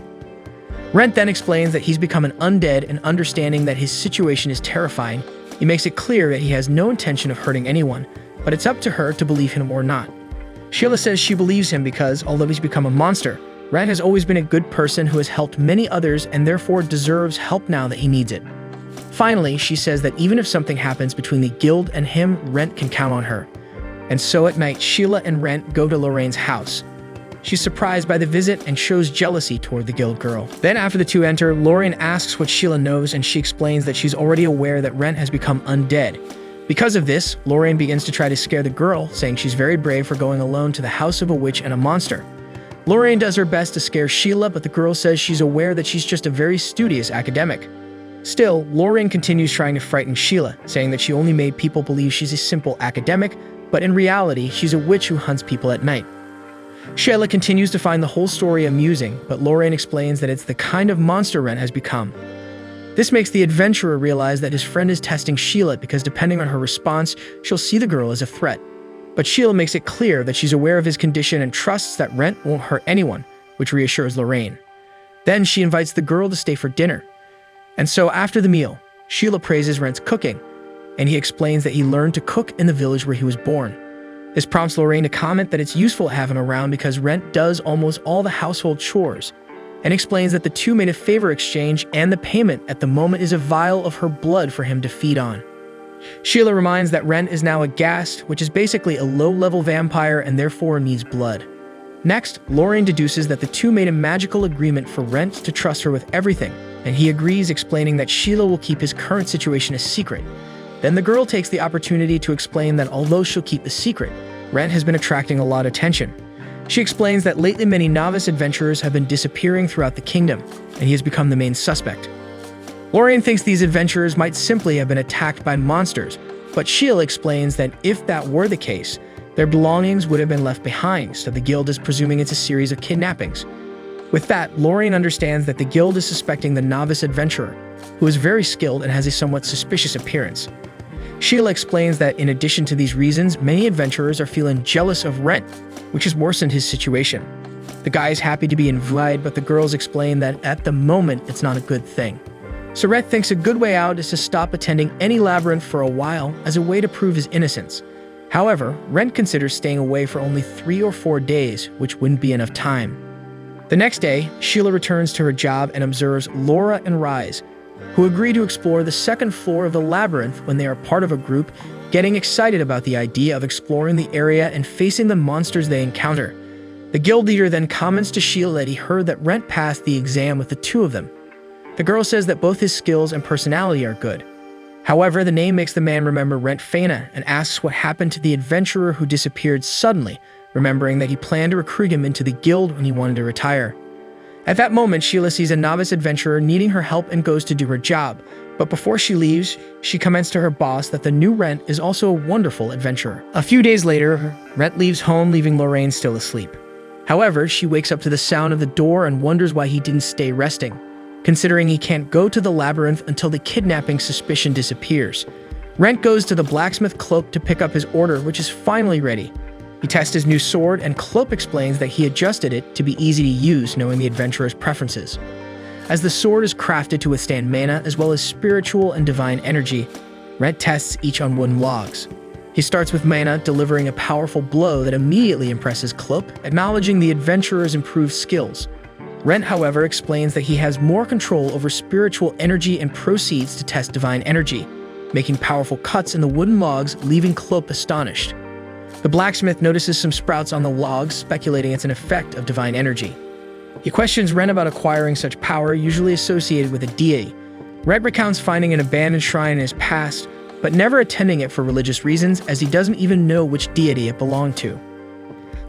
Rentt then explains that he's become an undead, and understanding that his situation is terrifying, he makes it clear that he has no intention of hurting anyone, but it's up to her to believe him or not. Sheila says she believes him because, although he's become a monster, Rentt has always been a good person who has helped many others and therefore deserves help now that he needs it. Finally, she says that even if something happens between the guild and him, Rentt can count on her. And so at night, Sheila and Rentt go to Lorraine's house. She's surprised by the visit and shows jealousy toward the guild girl. Then after the two enter, Lorraine asks what Sheila knows, and she explains that she's already aware that Rentt has become undead. Because of this, Lorraine begins to try to scare the girl, saying she's very brave for going alone to the house of a witch and a monster. Lorraine does her best to scare Sheila, but the girl says she's aware that she's just a very studious academic. Still, Lorraine continues trying to frighten Sheila, saying that she only made people believe she's a simple academic, but in reality, she's a witch who hunts people at night. Sheila continues to find the whole story amusing, but Lorraine explains that it's the kind of monster Rentt has become. This makes the adventurer realize that his friend is testing Sheila because depending on her response, she'll see the girl as a threat. But Sheila makes it clear that she's aware of his condition and trusts that Rentt won't hurt anyone, which reassures Lorraine. Then she invites the girl to stay for dinner. And so after the meal, Sheila praises Rentt's cooking, and he explains that he learned to cook in the village where he was born. This prompts Lorraine to comment that it's useful to have him around because Rentt does almost all the household chores, and explains that the two made a favor exchange and the payment at the moment is a vial of her blood for him to feed on. Sheila reminds that Rentt is now a ghast, which is basically a low-level vampire and therefore needs blood. Next, Lorraine deduces that the two made a magical agreement for Rentt to trust her with everything, and he agrees, explaining that Sheila will keep his current situation a secret. Then the girl takes the opportunity to explain that although she'll keep the secret, Rentt has been attracting a lot of attention. She explains that lately many novice adventurers have been disappearing throughout the kingdom, and he has become the main suspect. Lorraine thinks these adventurers might simply have been attacked by monsters, but Sheila explains that if that were the case, their belongings would have been left behind, so the guild is presuming it's a series of kidnappings. With that, Lorraine understands that the guild is suspecting the novice adventurer, who is very skilled and has a somewhat suspicious appearance. Sheila explains that in addition to these reasons, many adventurers are feeling jealous of Rentt, which has worsened his situation. The guy is happy to be invited, but the girls explain that at the moment, it's not a good thing. So Rentt thinks a good way out is to stop attending any labyrinth for a while as a way to prove his innocence. However, Rentt considers staying away for only 3 or 4 days, which wouldn't be enough time. The next day, Sheila returns to her job and observes Laura and Rise, who agree to explore the second floor of the labyrinth when they are part of a group getting excited about the idea of exploring the area and facing the monsters they encounter. The guild leader then comments to Sheila that he heard that Rentt passed the exam with the two of them. The girl says that both his skills and personality are good. However, the name makes the man remember Rentt Faina and asks what happened to the adventurer who disappeared suddenly, remembering that he planned to recruit him into the guild when he wanted to retire. At that moment, Sheila sees a novice adventurer needing her help and goes to do her job. But before she leaves, she comments to her boss that the new Rentt is also a wonderful adventurer. A few days later, Rentt leaves home, leaving Lorraine still asleep. However, she wakes up to the sound of the door and wonders why he didn't stay resting, considering he can't go to the labyrinth until the kidnapping suspicion disappears. Rentt goes to the blacksmith Clope to pick up his order, which is finally ready. He tests his new sword, and Clope explains that he adjusted it to be easy to use, knowing the adventurer's preferences. As the sword is crafted to withstand mana as well as spiritual and divine energy, Rentt tests each on wooden logs. He starts with mana, delivering a powerful blow that immediately impresses Clope, acknowledging the adventurer's improved skills. Rentt, however, explains that he has more control over spiritual energy and proceeds to test divine energy, making powerful cuts in the wooden logs, leaving Clope astonished. The blacksmith notices some sprouts on the logs, speculating it's an effect of divine energy. He questions Rentt about acquiring such power, usually associated with a deity. Rentt recounts finding an abandoned shrine in his past, but never attending it for religious reasons, as he doesn't even know which deity it belonged to.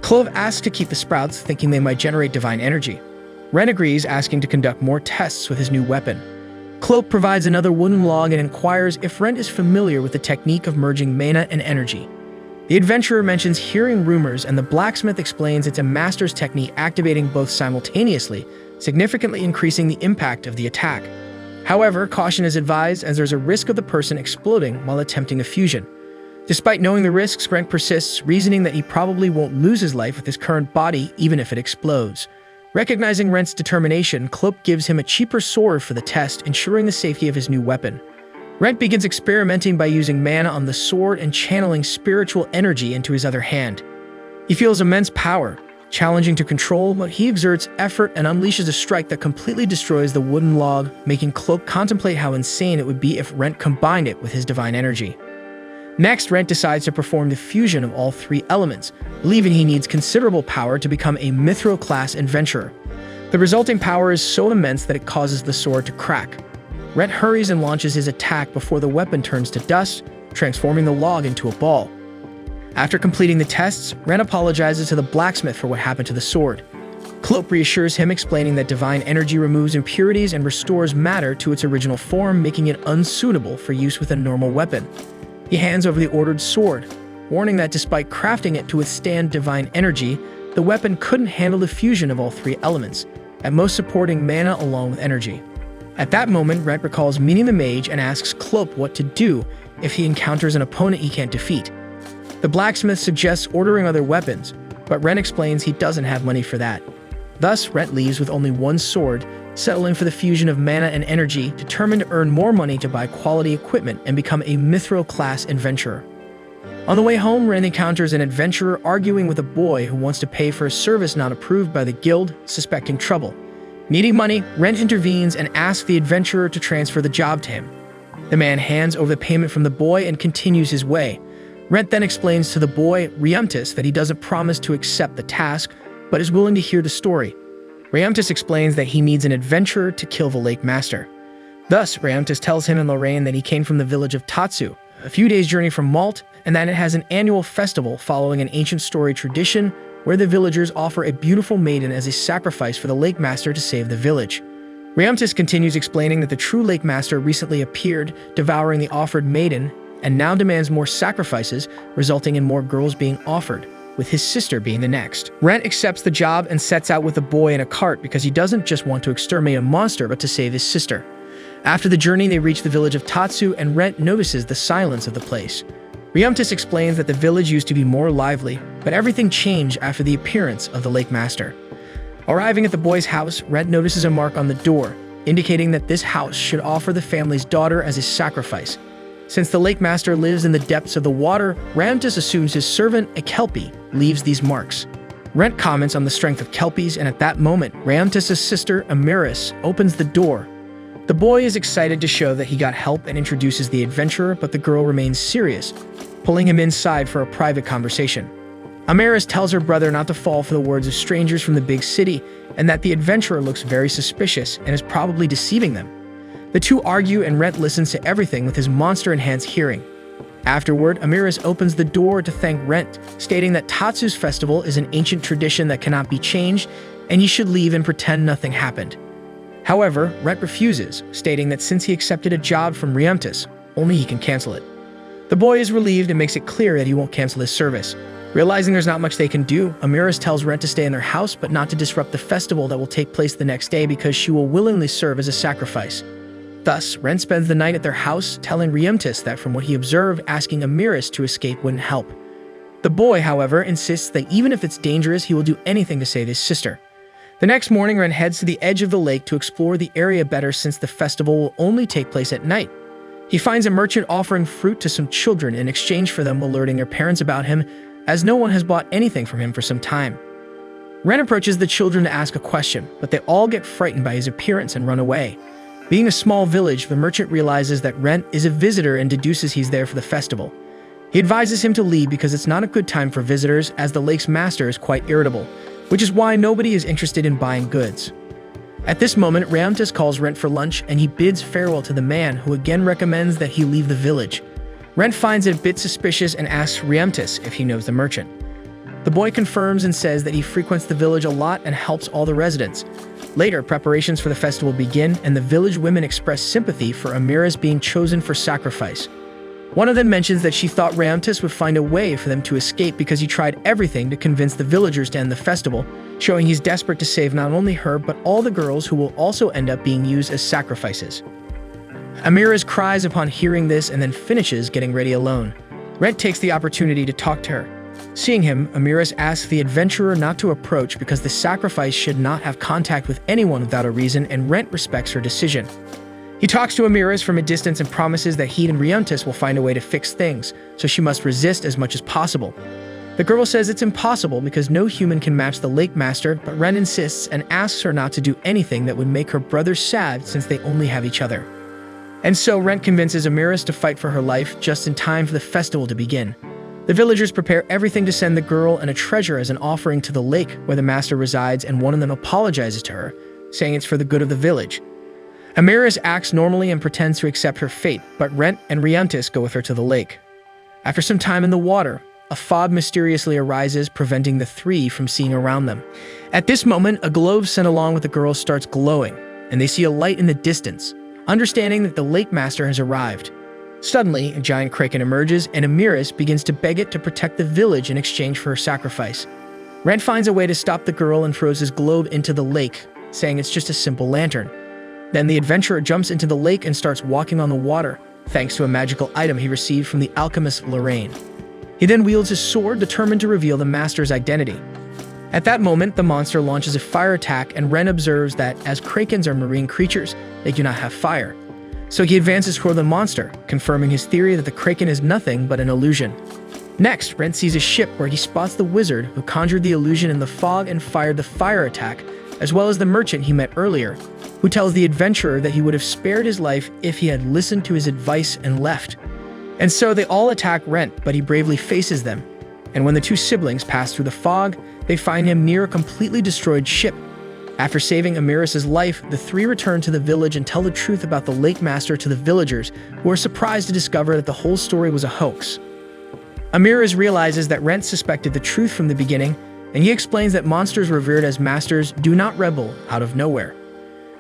Clove asks to keep the sprouts, thinking they might generate divine energy. Rentt agrees, asking to conduct more tests with his new weapon. Clope provides another wooden log and inquires if Rentt is familiar with the technique of merging mana and energy. The adventurer mentions hearing rumors, and the blacksmith explains it's a master's technique activating both simultaneously, significantly increasing the impact of the attack. However, caution is advised, as there's a risk of the person exploding while attempting a fusion. Despite knowing the risks, Rentt persists, reasoning that he probably won't lose his life with his current body even if it explodes. Recognizing Rentt's determination, Clope gives him a cheaper sword for the test, ensuring the safety of his new weapon. Rentt begins experimenting by using mana on the sword and channeling spiritual energy into his other hand. He feels immense power, challenging to control, but he exerts effort and unleashes a strike that completely destroys the wooden log, making Clope contemplate how insane it would be if Rentt combined it with his divine energy. Next, Rentt decides to perform the fusion of all three elements, believing he needs considerable power to become a Mithril-class adventurer. The resulting power is so immense that it causes the sword to crack. Rentt hurries and launches his attack before the weapon turns to dust, transforming the log into a ball. After completing the tests, Rentt apologizes to the blacksmith for what happened to the sword. Clope reassures him, explaining that divine energy removes impurities and restores matter to its original form, making it unsuitable for use with a normal weapon. He hands over the ordered sword, warning that despite crafting it to withstand divine energy, the weapon couldn't handle the fusion of all three elements, at most supporting mana along with energy. At that moment, Rentt recalls meeting the mage and asks Clope what to do if he encounters an opponent he can't defeat. The blacksmith suggests ordering other weapons, but Rentt explains he doesn't have money for that. Thus, Rentt leaves with only one sword, settling for the fusion of mana and energy, determined to earn more money to buy quality equipment and become a Mithril-class adventurer. On the way home, Rentt encounters an adventurer arguing with a boy who wants to pay for a service not approved by the guild, suspecting trouble. Needing money, Rentt intervenes and asks the adventurer to transfer the job to him. The man hands over the payment from the boy and continues his way. Rentt then explains to the boy, Reumtis, that he doesn't promise to accept the task, but is willing to hear the story. Reumtis explains that he needs an adventurer to kill the Lake Master. Thus, Reumtis tells him and Lorraine that he came from the village of Tatsu, a few days' journey from Malt, and that it has an annual festival following an ancient story tradition where the villagers offer a beautiful maiden as a sacrifice for the Lake Master to save the village. Reumtis continues explaining that the true Lake Master recently appeared, devouring the offered maiden, and now demands more sacrifices, resulting in more girls being offered, with his sister being the next. Rentt accepts the job and sets out with the boy in a cart because he doesn't just want to exterminate a monster but to save his sister. After the journey, they reach the village of Tatsu, and Rentt notices the silence of the place. Reumtis explains that the village used to be more lively, but everything changed after the appearance of the Lake Master. Arriving at the boy's house, Rentt notices a mark on the door, indicating that this house should offer the family's daughter as a sacrifice. Since the Lake Master lives in the depths of the water, Reumtis assumes his servant, a Kelpie, leaves these marks. Rentt comments on the strength of Kelpies, and at that moment, Reumtis' sister, Amiris, opens the door. The boy is excited to show that he got help and introduces the adventurer, but the girl remains serious, pulling him inside for a private conversation. Amaris tells her brother not to fall for the words of strangers from the big city, and that the adventurer looks very suspicious and is probably deceiving them. The two argue, and Rentt listens to everything with his monster-enhanced hearing. Afterward, Amaris opens the door to thank Rentt, stating that Tatsu's festival is an ancient tradition that cannot be changed, and he should leave and pretend nothing happened. However, Rentt refuses, stating that since he accepted a job from Reborn, only he can cancel it. The boy is relieved and makes it clear that he won't cancel his service. Realizing there's not much they can do, Amaris tells Rentt to stay in their house but not to disrupt the festival that will take place the next day because she will willingly serve as a sacrifice. Thus, Rentt spends the night at their house, telling Reborn that from what he observed, asking Amaris to escape wouldn't help. The boy, however, insists that even if it's dangerous, he will do anything to save his sister. The next morning, Rentt heads to the edge of the lake to explore the area better since the festival will only take place at night. He finds a merchant offering fruit to some children in exchange for them alerting their parents about him, as no one has bought anything from him for some time. Rentt approaches the children to ask a question, but they all get frightened by his appearance and run away. Being a small village, the merchant realizes that Rentt is a visitor and deduces he's there for the festival. He advises him to leave because it's not a good time for visitors, as the lake's master is quite irritable, which is why nobody is interested in buying goods. At this moment, Reborn calls Rentt for lunch, and he bids farewell to the man, who again recommends that he leave the village. Rentt finds it a bit suspicious and asks Reborn if he knows the merchant. The boy confirms and says that he frequents the village a lot and helps all the residents. Later, preparations for the festival begin, and the village women express sympathy for Amaris being chosen for sacrifice. One of them mentions that she thought Reborn would find a way for them to escape because he tried everything to convince the villagers to end the festival, showing he's desperate to save not only her but all the girls who will also end up being used as sacrifices. Amaris cries upon hearing this and then finishes getting ready alone. Rentt takes the opportunity to talk to her. Seeing him, Amaris asks the adventurer not to approach because the sacrifice should not have contact with anyone without a reason, and Rentt respects her decision. He talks to Amaris from a distance and promises that he and Reborn will find a way to fix things, so she must resist as much as possible. The girl says it's impossible because no human can match the Lake Master, but Rentt insists and asks her not to do anything that would make her brother sad since they only have each other. And so Rentt convinces Amaris to fight for her life just in time for the festival to begin. The villagers prepare everything to send the girl and a treasure as an offering to the lake where the master resides, and one of them apologizes to her, saying it's for the good of the village. Amaris acts normally and pretends to accept her fate, but Rentt and Reborn go with her to the lake. After some time in the water, a fog mysteriously arises, preventing the three from seeing around them. At this moment, a globe sent along with the girl starts glowing, and they see a light in the distance, understanding that the Lake Master has arrived. Suddenly, a giant kraken emerges, and Amaris begins to beg it to protect the village in exchange for her sacrifice. Rentt finds a way to stop the girl and throws his globe into the lake, saying it's just a simple lantern. Then the adventurer jumps into the lake and starts walking on the water, thanks to a magical item he received from the alchemist Lorraine. He then wields his sword, determined to reveal the master's identity. At that moment, the monster launches a fire attack, and Rentt observes that, as krakens are marine creatures, they do not have fire. So he advances toward the monster, confirming his theory that the kraken is nothing but an illusion. Next, Rentt sees a ship where he spots the wizard who conjured the illusion in the fog and fired the fire attack, as well as the merchant he met earlier, who tells the adventurer that he would have spared his life if he had listened to his advice and left. And so they all attack Rentt, but he bravely faces them. And when the two siblings pass through the fog, they find him near a completely destroyed ship. After saving Amaris' life, the three return to the village and tell the truth about the Lake Master to the villagers, who are surprised to discover that the whole story was a hoax. Amaris realizes that Rentt suspected the truth from the beginning, and he explains that monsters revered as masters do not rebel out of nowhere.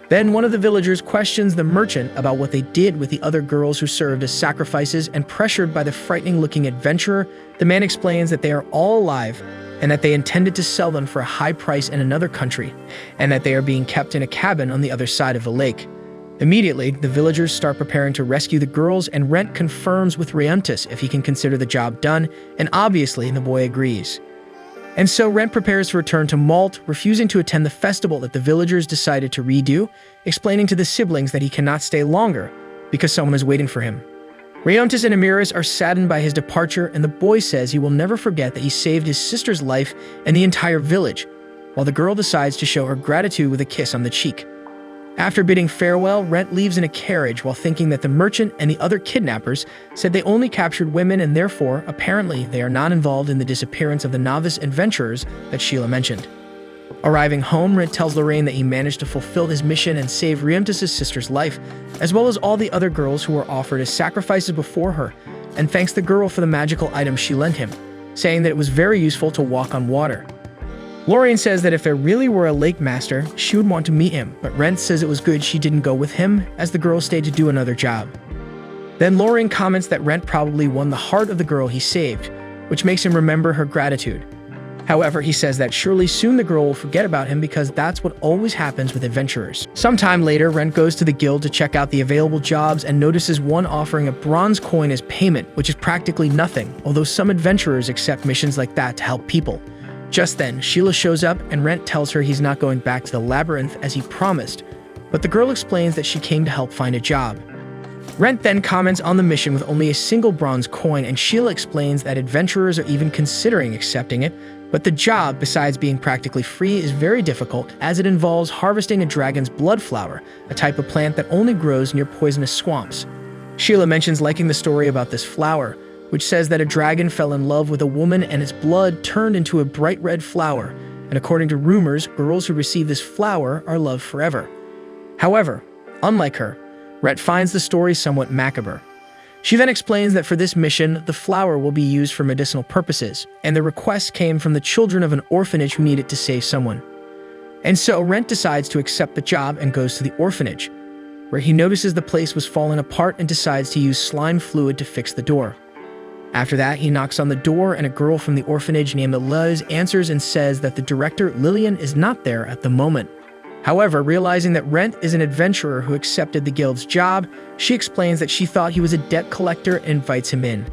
Then one of the villagers questions the merchant about what they did with the other girls who served as sacrifices, and pressured by the frightening-looking adventurer, the man explains that they are all alive and that they intended to sell them for a high price in another country, and that they are being kept in a cabin on the other side of the lake. Immediately, the villagers start preparing to rescue the girls, and Rentt confirms with Reborn if he can consider the job done, and obviously the boy agrees. And so Rentt prepares to return to Malt, refusing to attend the festival that the villagers decided to redo, explaining to the siblings that he cannot stay longer because someone is waiting for him. Reborn and Amaris are saddened by his departure, and the boy says he will never forget that he saved his sister's life and the entire village, while the girl decides to show her gratitude with a kiss on the cheek. After bidding farewell, Rentt leaves in a carriage while thinking that the merchant and the other kidnappers said they only captured women and therefore, apparently, they are not involved in the disappearance of the novice adventurers that Sheila mentioned. Arriving home, Rentt tells Lorraine that he managed to fulfill his mission and save Riemtis' sister's life, as well as all the other girls who were offered as sacrifices before her, and thanks the girl for the magical item she lent him, saying that it was very useful to walk on water. Lorraine says that if there really were a lake master, she would want to meet him, but Rentt says it was good she didn't go with him, as the girl stayed to do another job. Then Lorraine comments that Rentt probably won the heart of the girl he saved, which makes him remember her gratitude. However, he says that surely soon the girl will forget about him because that's what always happens with adventurers. Sometime later, Rentt goes to the guild to check out the available jobs and notices one offering a bronze coin as payment, which is practically nothing, although some adventurers accept missions like that to help people. Just then, Sheila shows up and Rentt tells her he's not going back to the Labyrinth as he promised, but the girl explains that she came to help find a job. Rentt then comments on the mission with only a single bronze coin, and Sheila explains that adventurers are even considering accepting it, but the job, besides being practically free, is very difficult as it involves harvesting a dragon's blood flower, a type of plant that only grows near poisonous swamps. Sheila mentions liking the story about this flower, which says that a dragon fell in love with a woman and its blood turned into a bright red flower, and according to rumors, girls who receive this flower are loved forever. However, unlike her, Rentt finds the story somewhat macabre. She then explains that for this mission, the flower will be used for medicinal purposes, and the request came from the children of an orphanage who needed to save someone. And so Rentt decides to accept the job and goes to the orphanage, where he notices the place was falling apart and decides to use slime fluid to fix the door. After that, he knocks on the door and a girl from the orphanage named Liz answers and says that the director, Lillian, is not there at the moment. However, realizing that Rentt is an adventurer who accepted the guild's job, she explains that she thought he was a debt collector and invites him in.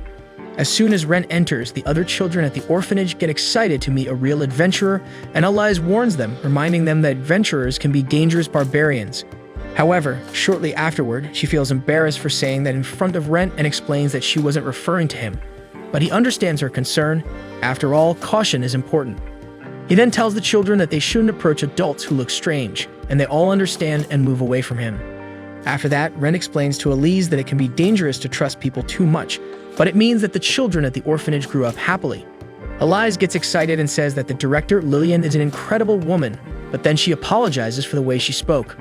As soon as Rentt enters, the other children at the orphanage get excited to meet a real adventurer, and Liz warns them, reminding them that adventurers can be dangerous barbarians. However, shortly afterward, she feels embarrassed for saying that in front of Rentt and explains that she wasn't referring to him. But he understands her concern. After all, caution is important. He then tells the children that they shouldn't approach adults who look strange, and they all understand and move away from him. After that, Rentt explains to Elise that it can be dangerous to trust people too much, but it means that the children at the orphanage grew up happily. Elise gets excited and says that the director, Lillian, is an incredible woman, but then she apologizes for the way she spoke.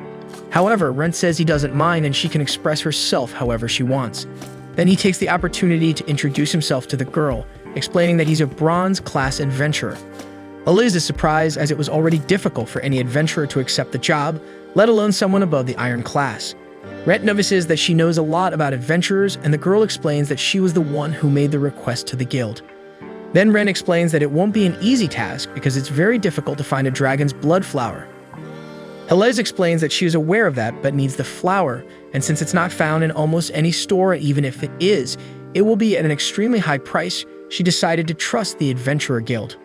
However, Rentt says he doesn't mind and she can express herself however she wants. Then he takes the opportunity to introduce himself to the girl, explaining that he's a bronze class adventurer. Elise is surprised as it was already difficult for any adventurer to accept the job, let alone someone above the iron class. Rentt notices that she knows a lot about adventurers, and the girl explains that she was the one who made the request to the guild. Then Rentt explains that it won't be an easy task because it's very difficult to find a dragon's blood flower. Elise explains that she is aware of that but needs the flower, and since it's not found in almost any store, even if it is, it will be at an extremely high price, she decided to trust the Adventurer Guild.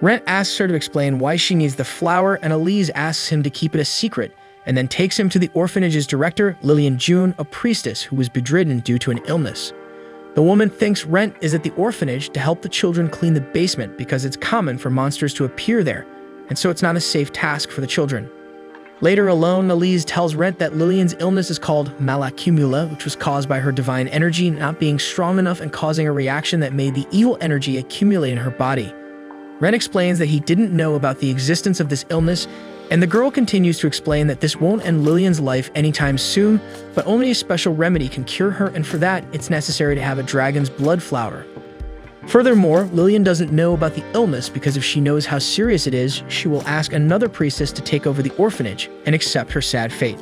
Rentt asks her to explain why she needs the flower, and Elise asks him to keep it a secret, and then takes him to the orphanage's director, Lillian June, a priestess who was bedridden due to an illness. The woman thinks Rentt is at the orphanage to help the children clean the basement because it's common for monsters to appear there, and so it's not a safe task for the children. Later alone, Elise tells Rentt that Lillian's illness is called malaccumula, which was caused by her divine energy not being strong enough and causing a reaction that made the evil energy accumulate in her body. Rentt explains that he didn't know about the existence of this illness, and the girl continues to explain that this won't end Lillian's life anytime soon, but only a special remedy can cure her, and for that, it's necessary to have a dragon's blood flower. Furthermore, Lillian doesn't know about the illness because if she knows how serious it is, she will ask another priestess to take over the orphanage and accept her sad fate.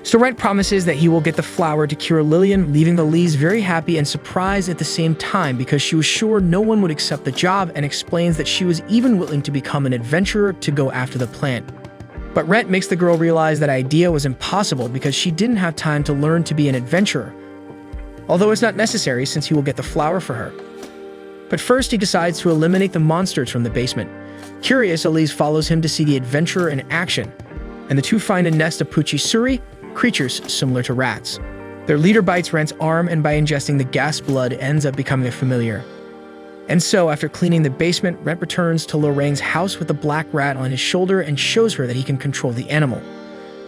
So Rentt promises that he will get the flower to cure Lillian, leaving Elise very happy and surprised at the same time because she was sure no one would accept the job, and explains that she was even willing to become an adventurer to go after the plant. But Rentt makes the girl realize that idea was impossible because she didn't have time to learn to be an adventurer, although it's not necessary since he will get the flower for her. But first, he decides to eliminate the monsters from the basement. Curious, Elise follows him to see the adventurer in action, and the two find a nest of Puchisuri, creatures similar to rats. Their leader bites Rentt's arm, and by ingesting the gas blood, ends up becoming a familiar. And so, after cleaning the basement, Rentt returns to Lorraine's house with the black rat on his shoulder and shows her that he can control the animal.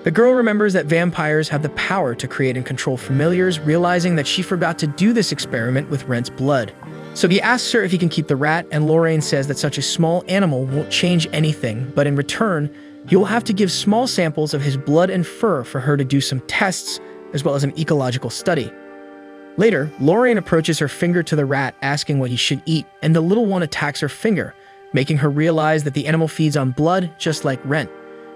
The girl remembers that vampires have the power to create and control familiars, realizing that she forgot to do this experiment with Rentt's blood. So he asks her if he can keep the rat, and Lorraine says that such a small animal won't change anything, but in return, he will have to give small samples of his blood and fur for her to do some tests, as well as an ecological study. Later, Lorraine approaches her finger to the rat, asking what he should eat, and the little one attacks her finger, making her realize that the animal feeds on blood, just like Rentt.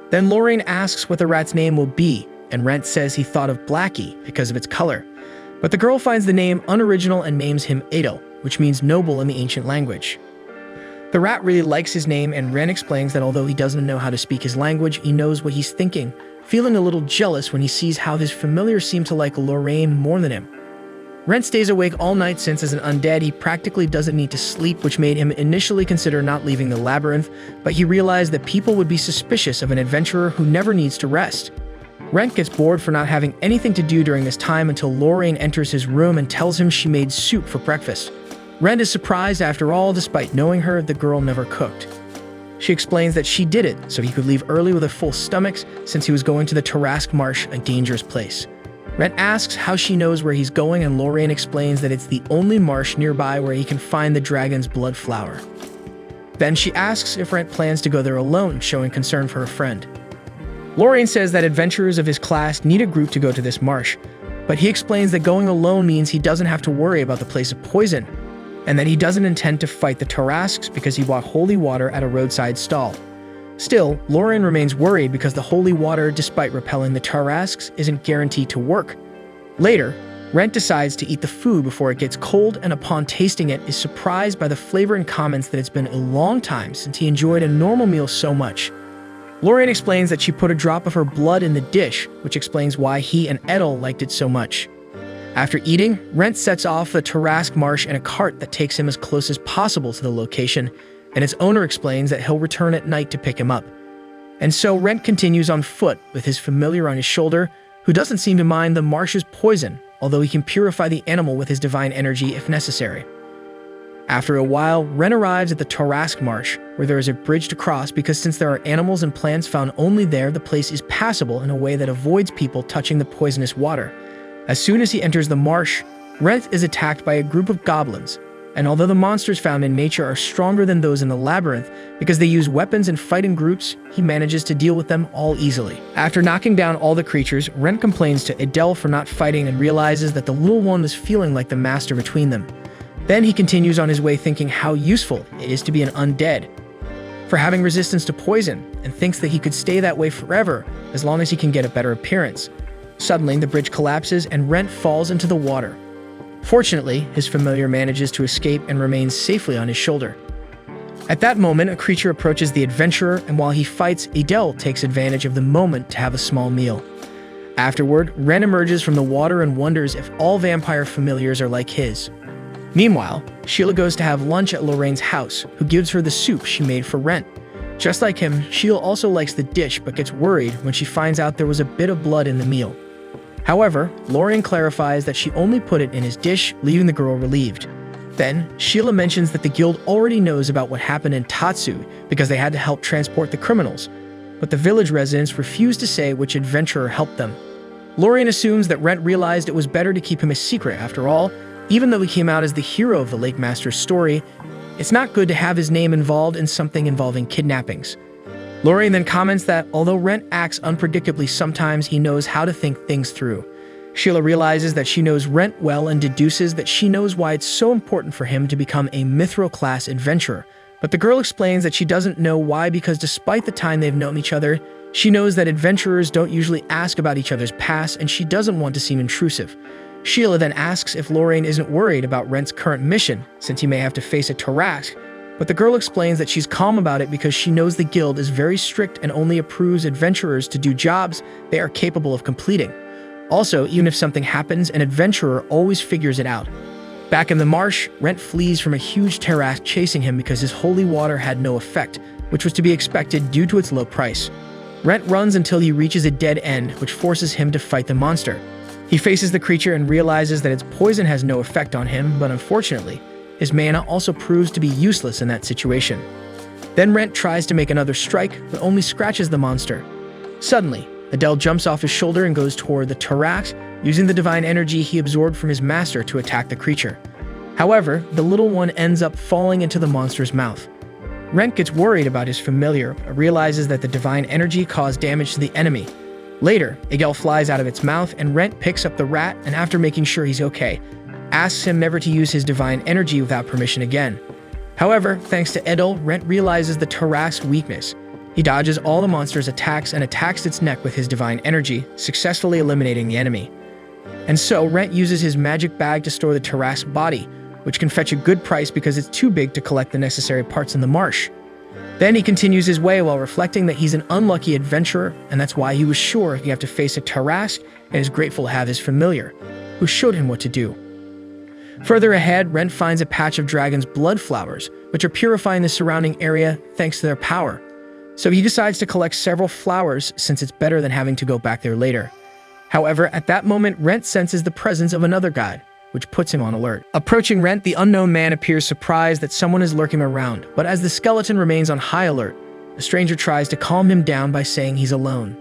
Then Lorraine asks what the rat's name will be, and Rentt says he thought of Blackie because of its color. But the girl finds the name unoriginal and names him Adel, which means noble in the ancient language. The rat really likes his name, and Rentt explains that although he doesn't know how to speak his language, he knows what he's thinking, feeling a little jealous when he sees how his familiars seem to like Lorraine more than him. Rentt stays awake all night since as an undead, he practically doesn't need to sleep, which made him initially consider not leaving the labyrinth, but he realized that people would be suspicious of an adventurer who never needs to rest. Rentt gets bored for not having anything to do during this time until Lorraine enters his room and tells him she made soup for breakfast. Rentt is surprised after all, despite knowing her, the girl never cooked. She explains that she did it so he could leave early with a full stomach since he was going to the Tarask Marsh, a dangerous place. Rentt asks how she knows where he's going, and Lorraine explains that it's the only marsh nearby where he can find the dragon's blood flower. Then she asks if Rentt plans to go there alone, showing concern for her friend. Lorraine says that adventurers of his class need a group to go to this marsh, but he explains that going alone means he doesn't have to worry about the place of poison, and that he doesn't intend to fight the Tarasks because he bought holy water at a roadside stall. Still, Lorraine remains worried because the holy water, despite repelling the Tarasks, isn't guaranteed to work. Later, Rentt decides to eat the food before it gets cold, and upon tasting it, is surprised by the flavor and comments that it's been a long time since he enjoyed a normal meal so much. Lorraine explains that she put a drop of her blood in the dish, which explains why he and Edel liked it so much. After eating, Rentt sets off the Tarask Marsh in a cart that takes him as close as possible to the location, and its owner explains that he'll return at night to pick him up. And so Rentt continues on foot with his familiar on his shoulder, who doesn't seem to mind the marsh's poison, although he can purify the animal with his divine energy if necessary. After a while, Rentt arrives at the Tarask Marsh, where there is a bridge to cross because since there are animals and plants found only there, the place is passable in a way that avoids people touching the poisonous water. As soon as he enters the marsh, Rentt is attacked by a group of goblins, and although the monsters found in nature are stronger than those in the labyrinth because they use weapons and fight in groups, he manages to deal with them all easily. After knocking down all the creatures, Rentt complains to Adel for not fighting and realizes that the little one was feeling like the master between them. Then he continues on his way thinking how useful it is to be an undead, for having resistance to poison, and thinks that he could stay that way forever as long as he can get a better appearance. Suddenly, the bridge collapses and Rentt falls into the water. Fortunately, his familiar manages to escape and remains safely on his shoulder. At that moment, a creature approaches the adventurer, and while he fights, Adel takes advantage of the moment to have a small meal. Afterward, Rentt emerges from the water and wonders if all vampire familiars are like his. Meanwhile, Sheila goes to have lunch at Lorraine's house, who gives her the soup she made for Rentt. Just like him, Sheila also likes the dish but gets worried when she finds out there was a bit of blood in the meal. However, Lorraine clarifies that she only put it in his dish, leaving the girl relieved. Then, Sheila mentions that the guild already knows about what happened in Tatsu because they had to help transport the criminals, but the village residents refuse to say which adventurer helped them. Lorraine assumes that Rentt realized it was better to keep him a secret after all. Even though he came out as the hero of the Lake Master's story, it's not good to have his name involved in something involving kidnappings. Lorraine then comments that although Rentt acts unpredictably sometimes, he knows how to think things through. Sheila realizes that she knows Rentt well and deduces that she knows why it's so important for him to become a Mithril-class adventurer. But the girl explains that she doesn't know why because despite the time they've known each other, she knows that adventurers don't usually ask about each other's past and she doesn't want to seem intrusive. Sheila then asks if Lorraine isn't worried about Rentt's current mission, since he may have to face a Tarask, but the girl explains that she's calm about it because she knows the guild is very strict and only approves adventurers to do jobs they are capable of completing. Also, even if something happens, an adventurer always figures it out. Back in the marsh, Rentt flees from a huge Tarask chasing him because his holy water had no effect, which was to be expected due to its low price. Rentt runs until he reaches a dead end, which forces him to fight the monster. He faces the creature and realizes that its poison has no effect on him, but unfortunately, his mana also proves to be useless in that situation. Then Rentt tries to make another strike, but only scratches the monster. Suddenly, Adele jumps off his shoulder and goes toward the Tarax, using the divine energy he absorbed from his master to attack the creature. However, the little one ends up falling into the monster's mouth. Rentt gets worried about his familiar, but realizes that the divine energy caused damage to the enemy. Later, Egel flies out of its mouth, and Rentt picks up the rat, and after making sure he's okay, asks him never to use his divine energy without permission again. However, thanks to Edel, Rentt realizes the Tarax's weakness. He dodges all the monster's attacks and attacks its neck with his divine energy, successfully eliminating the enemy. And so, Rentt uses his magic bag to store the Tarax's body, which can fetch a good price because it's too big to collect the necessary parts in the marsh. Then he continues his way while reflecting that he's an unlucky adventurer, and that's why he was sure he'd have to face a Tarax and is grateful to have his familiar, who showed him what to do. Further ahead, Rentt finds a patch of dragon's blood flowers, which are purifying the surrounding area thanks to their power. So he decides to collect several flowers since it's better than having to go back there later. However, at that moment, Rentt senses the presence of another guide, which puts him on alert. Approaching Rentt, the unknown man appears surprised that someone is lurking around, but as the skeleton remains on high alert, the stranger tries to calm him down by saying he's alone.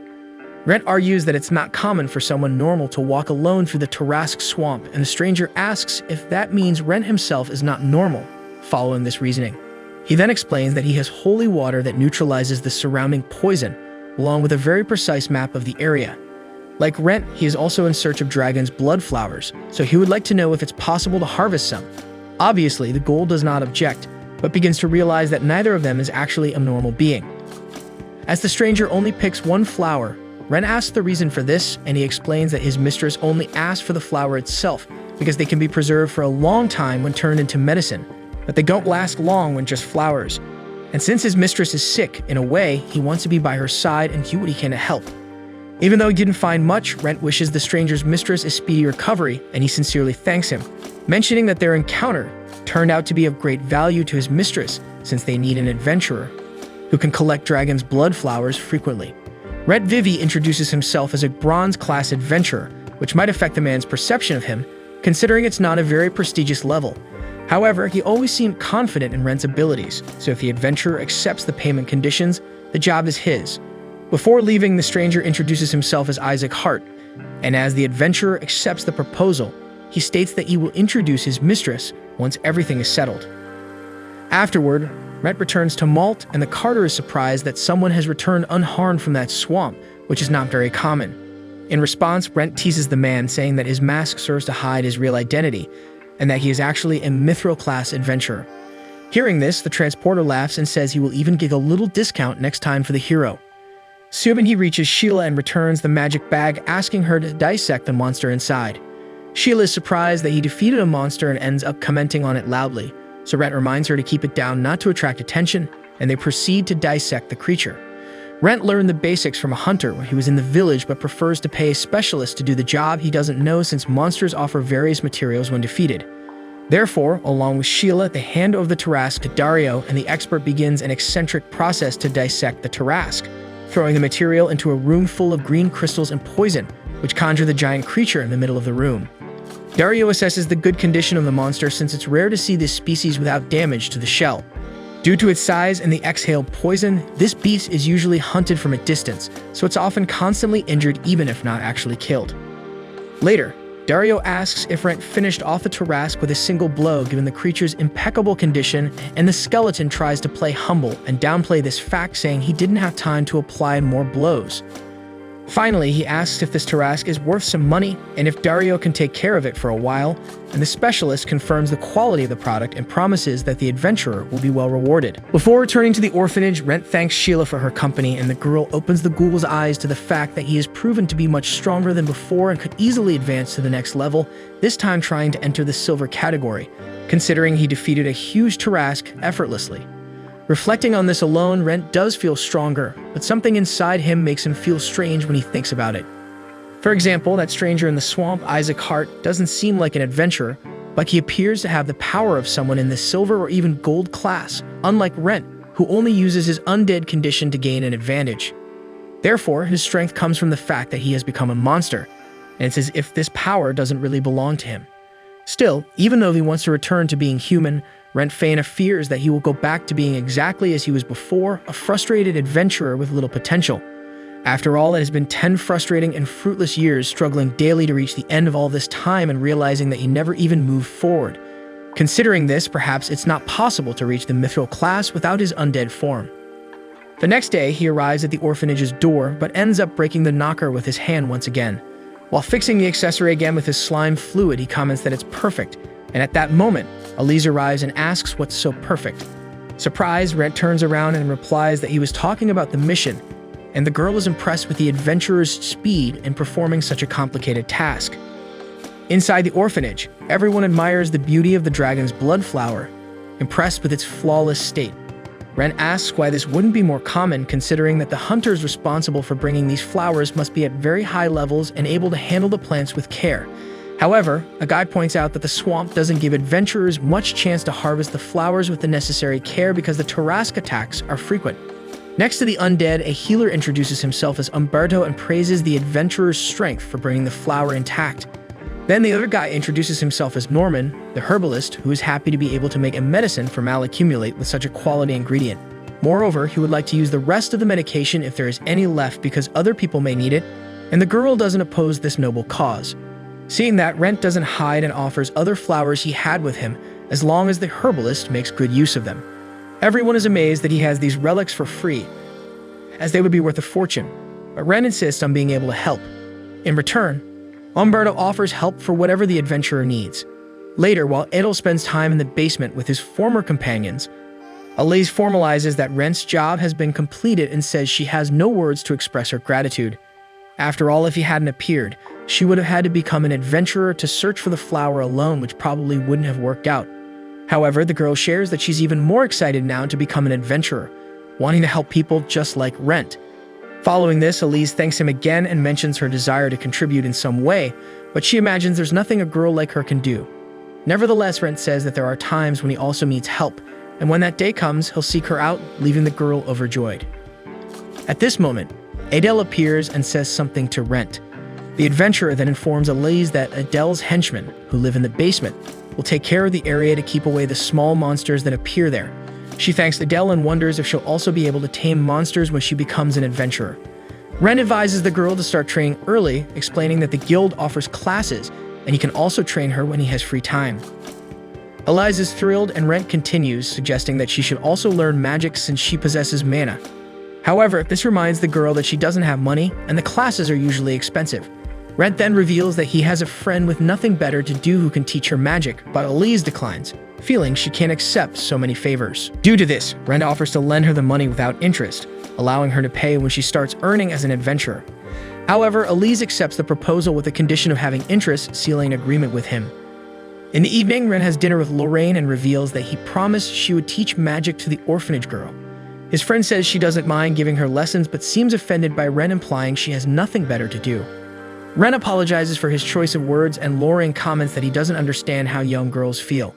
Rentt argues that it's not common for someone normal to walk alone through the Tarask swamp, and the stranger asks if that means Rentt himself is not normal, following this reasoning. He then explains that he has holy water that neutralizes the surrounding poison, along with a very precise map of the area. Like Rentt, he is also in search of dragon's blood flowers, so he would like to know if it's possible to harvest some. Obviously, the ghoul does not object, but begins to realize that neither of them is actually a normal being. As the stranger only picks one flower, Rentt asks the reason for this, and he explains that his mistress only asked for the flower itself because they can be preserved for a long time when turned into medicine, but they don't last long when just flowers. And since his mistress is sick, in a way, he wants to be by her side and do what he can to help. Even though he didn't find much, Rentt wishes the stranger's mistress a speedy recovery, and he sincerely thanks him, mentioning that their encounter turned out to be of great value to his mistress since they need an adventurer who can collect dragon's blood flowers frequently. Rentt Vivi introduces himself as a bronze-class adventurer, which might affect the man's perception of him, considering it's not a very prestigious level. However, he always seemed confident in Rentt's abilities, so if the adventurer accepts the payment conditions, the job is his. Before leaving, the stranger introduces himself as Isaac Hart, and as the adventurer accepts the proposal, he states that he will introduce his mistress once everything is settled. Afterward, Rentt returns to Malt, and the carter is surprised that someone has returned unharmed from that swamp, which is not very common. In response, Rentt teases the man, saying that his mask serves to hide his real identity, and that he is actually a mithril-class adventurer. Hearing this, the transporter laughs and says he will even give a little discount next time for the hero. Soon he reaches Sheila and returns the magic bag, asking her to dissect the monster inside. Sheila is surprised that he defeated a monster and ends up commenting on it loudly, so Rentt reminds her to keep it down not to attract attention, and they proceed to dissect the creature. Rentt learned the basics from a hunter when he was in the village, but prefers to pay a specialist to do the job he doesn't know since monsters offer various materials when defeated. Therefore, along with Sheila, they hand over the Tarask to Dario, and the expert begins an eccentric process to dissect the Tarask, throwing the material into a room full of green crystals and poison, which conjure the giant creature in the middle of the room. Dario assesses the good condition of the monster since it's rare to see this species without damage to the shell. Due to its size and the exhaled poison, this beast is usually hunted from a distance, so it's often constantly injured even if not actually killed. Later, Dario asks if Rentt finished off the Tarask with a single blow given the creature's impeccable condition, and the skeleton tries to play humble and downplay this fact, saying he didn't have time to apply more blows. Finally, he asks if this Tarask is worth some money and if Dario can take care of it for a while, and the specialist confirms the quality of the product and promises that the adventurer will be well rewarded. Before returning to the orphanage, Rentt thanks Sheila for her company, and the girl opens the ghoul's eyes to the fact that he has proven to be much stronger than before and could easily advance to the next level, this time trying to enter the silver category, considering he defeated a huge Tarask effortlessly. Reflecting on this alone, Rentt does feel stronger, but something inside him makes him feel strange when he thinks about it. For example, that stranger in the swamp, Isaac Hart, doesn't seem like an adventurer, but he appears to have the power of someone in the silver or even gold class, unlike Rentt, who only uses his undead condition to gain an advantage. Therefore, his strength comes from the fact that he has become a monster, and it's as if this power doesn't really belong to him. Still, even though he wants to return to being human, Rentt Faina fears that he will go back to being exactly as he was before, a frustrated adventurer with little potential. After all, it has been 10 frustrating and fruitless years struggling daily to reach the end of all this time and realizing that he never even moved forward. Considering this, perhaps it's not possible to reach the mithril class without his undead form. The next day, he arrives at the orphanage's door, but ends up breaking the knocker with his hand once again. While fixing the accessory again with his slime fluid, he comments that it's perfect, and at that moment, Elise arrives and asks what's so perfect. Surprised, Rentt turns around and replies that he was talking about the mission, and the girl is impressed with the adventurer's speed in performing such a complicated task. Inside the orphanage, everyone admires the beauty of the dragon's blood flower, impressed with its flawless state. Rentt asks why this wouldn't be more common, considering that the hunters responsible for bringing these flowers must be at very high levels and able to handle the plants with care. However, a guide points out that the swamp doesn't give adventurers much chance to harvest the flowers with the necessary care because the Tarrasque attacks are frequent. Next to the undead, a healer introduces himself as Umberto and praises the adventurer's strength for bringing the flower intact. Then the other guy introduces himself as Norman, the herbalist, who is happy to be able to make a medicine for malaccumulate with such a quality ingredient. Moreover, he would like to use the rest of the medication if there is any left because other people may need it, and the girl doesn't oppose this noble cause. Seeing that, Rentt doesn't hide and offers other flowers he had with him, as long as the herbalist makes good use of them. Everyone is amazed that he has these relics for free, as they would be worth a fortune, but Rentt insists on being able to help. In return, Umberto offers help for whatever the adventurer needs. Later, while Edel spends time in the basement with his former companions, Elise formalizes that Rentt's job has been completed and says she has no words to express her gratitude. After all, if he hadn't appeared, she would have had to become an adventurer to search for the flower alone, which probably wouldn't have worked out. However, the girl shares that she's even more excited now to become an adventurer, wanting to help people just like Rentt. Following this, Elise thanks him again and mentions her desire to contribute in some way, but she imagines there's nothing a girl like her can do. Nevertheless, Rentt says that there are times when he also needs help, and when that day comes, he'll seek her out, leaving the girl overjoyed. At this moment, Edel appears and says something to Rentt. The adventurer then informs Elise that Adel's henchmen, who live in the basement, will take care of the area to keep away the small monsters that appear there. She thanks Edel and wonders if she'll also be able to tame monsters when she becomes an adventurer. Rentt advises the girl to start training early, explaining that the guild offers classes, and he can also train her when he has free time. Elise is thrilled, and Rentt continues, suggesting that she should also learn magic since she possesses mana. However, this reminds the girl that she doesn't have money, and the classes are usually expensive. Rentt then reveals that he has a friend with nothing better to do who can teach her magic, but Elise declines, feeling she can't accept so many favors. Due to this, Rentt offers to lend her the money without interest, allowing her to pay when she starts earning as an adventurer. However, Elise accepts the proposal with the condition of having interest, sealing an agreement with him. In the evening, Rentt has dinner with Lorraine and reveals that he promised she would teach magic to the orphanage girl. His friend says she doesn't mind giving her lessons but seems offended by Rentt implying she has nothing better to do. Rentt apologizes for his choice of words, and Lorraine comments that he doesn't understand how young girls feel.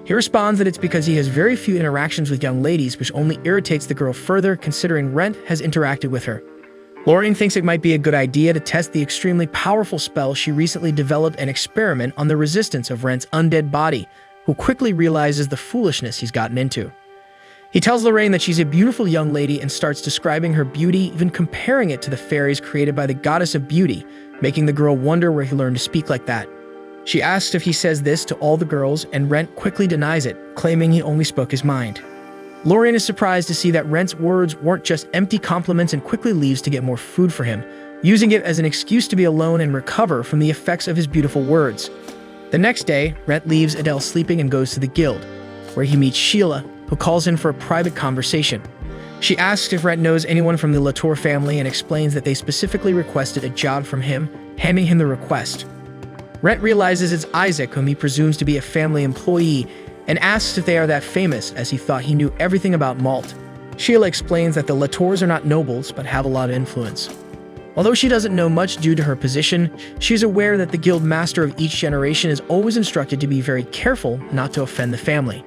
He responds that it's because he has very few interactions with young ladies, which only irritates the girl further considering Rentt has interacted with her. Lorraine thinks it might be a good idea to test the extremely powerful spell she recently developed and experiment on the resistance of Rentt's undead body, who quickly realizes the foolishness he's gotten into. He tells Lorraine that she's a beautiful young lady and starts describing her beauty, even comparing it to the fairies created by the goddess of beauty, making the girl wonder where he learned to speak like that. She asks if he says this to all the girls, and Rentt quickly denies it, claiming he only spoke his mind. Lorraine is surprised to see that Rentt's words weren't just empty compliments and quickly leaves to get more food for him, using it as an excuse to be alone and recover from the effects of his beautiful words. The next day, Rentt leaves Edel sleeping and goes to the guild, where he meets Sheila, who calls in for a private conversation. She asks if Rentt knows anyone from the Latour family and explains that they specifically requested a job from him, handing him the request. Rentt realizes it's Isaac, whom he presumes to be a family employee, and asks if they are that famous, as he thought he knew everything about malt. Sheila explains that the Latours are not nobles, but have a lot of influence. Although she doesn't know much due to her position, she's aware that the guild master of each generation is always instructed to be very careful not to offend the family.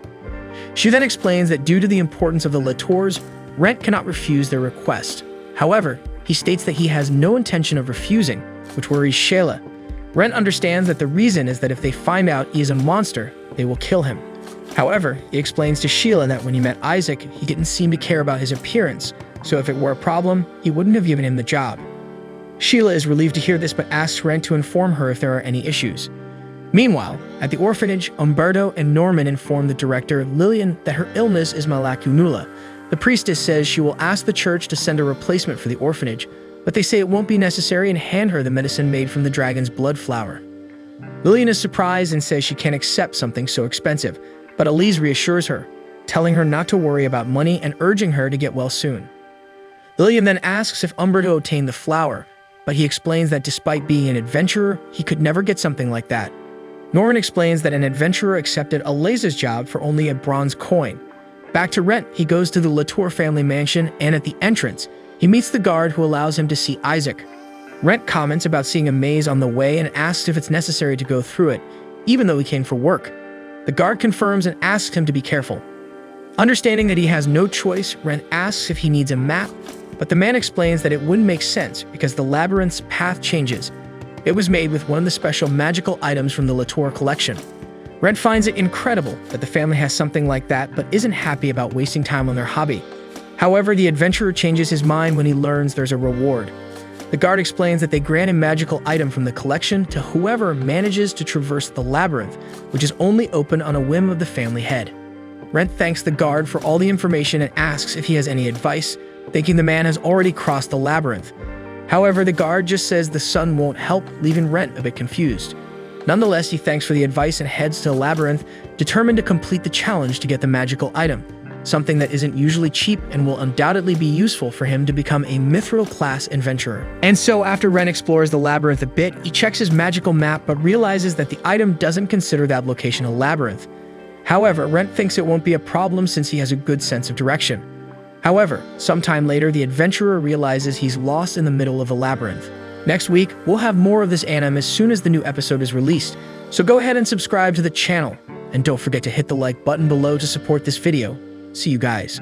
She then explains that due to the importance of the Latours, Rentt cannot refuse their request. However, he states that he has no intention of refusing, which worries Sheila. Rentt understands that the reason is that if they find out he is a monster, they will kill him. However, he explains to Sheila that when he met Isaac, he didn't seem to care about his appearance, so if it were a problem, he wouldn't have given him the job. Sheila is relieved to hear this but asks Rentt to inform her if there are any issues. Meanwhile, at the orphanage, Umberto and Norman inform the director, Lillian, that her illness is malakunula. The priestess says she will ask the church to send a replacement for the orphanage, but they say it won't be necessary and hand her the medicine made from the dragon's blood flower. Lillian is surprised and says she can't accept something so expensive, but Elise reassures her, telling her not to worry about money and urging her to get well soon. Lillian then asks if Umberto obtained the flower, but he explains that despite being an adventurer, he could never get something like that. Norman explains that an adventurer accepted Eliza's job for only a bronze coin. Back to Rentt, he goes to the Latour family mansion, and at the entrance, he meets the guard who allows him to see Isaac. Rentt comments about seeing a maze on the way and asks if it's necessary to go through it, even though he came for work. The guard confirms and asks him to be careful. Understanding that he has no choice, Rentt asks if he needs a map, but the man explains that it wouldn't make sense because the labyrinth's path changes. It was made with one of the special magical items from the Latour collection. Rentt finds it incredible that the family has something like that but isn't happy about wasting time on their hobby. However, the adventurer changes his mind when he learns there's a reward. The guard explains that they grant a magical item from the collection to whoever manages to traverse the labyrinth, which is only open on a whim of the family head. Rentt thanks the guard for all the information and asks if he has any advice, thinking the man has already crossed the labyrinth. However, the guard just says the sun won't help, leaving Rentt a bit confused. Nonetheless, he thanks for the advice and heads to the labyrinth, determined to complete the challenge to get the magical item, something that isn't usually cheap and will undoubtedly be useful for him to become a mithril-class adventurer. And so, after Rentt explores the labyrinth a bit, he checks his magical map but realizes that the item doesn't consider that location a labyrinth. However, Rentt thinks it won't be a problem since he has a good sense of direction. However, sometime later, the adventurer realizes he's lost in the middle of a labyrinth. Next week, we'll have more of this anime as soon as the new episode is released, so go ahead and subscribe to the channel, and don't forget to hit the like button below to support this video. See you guys.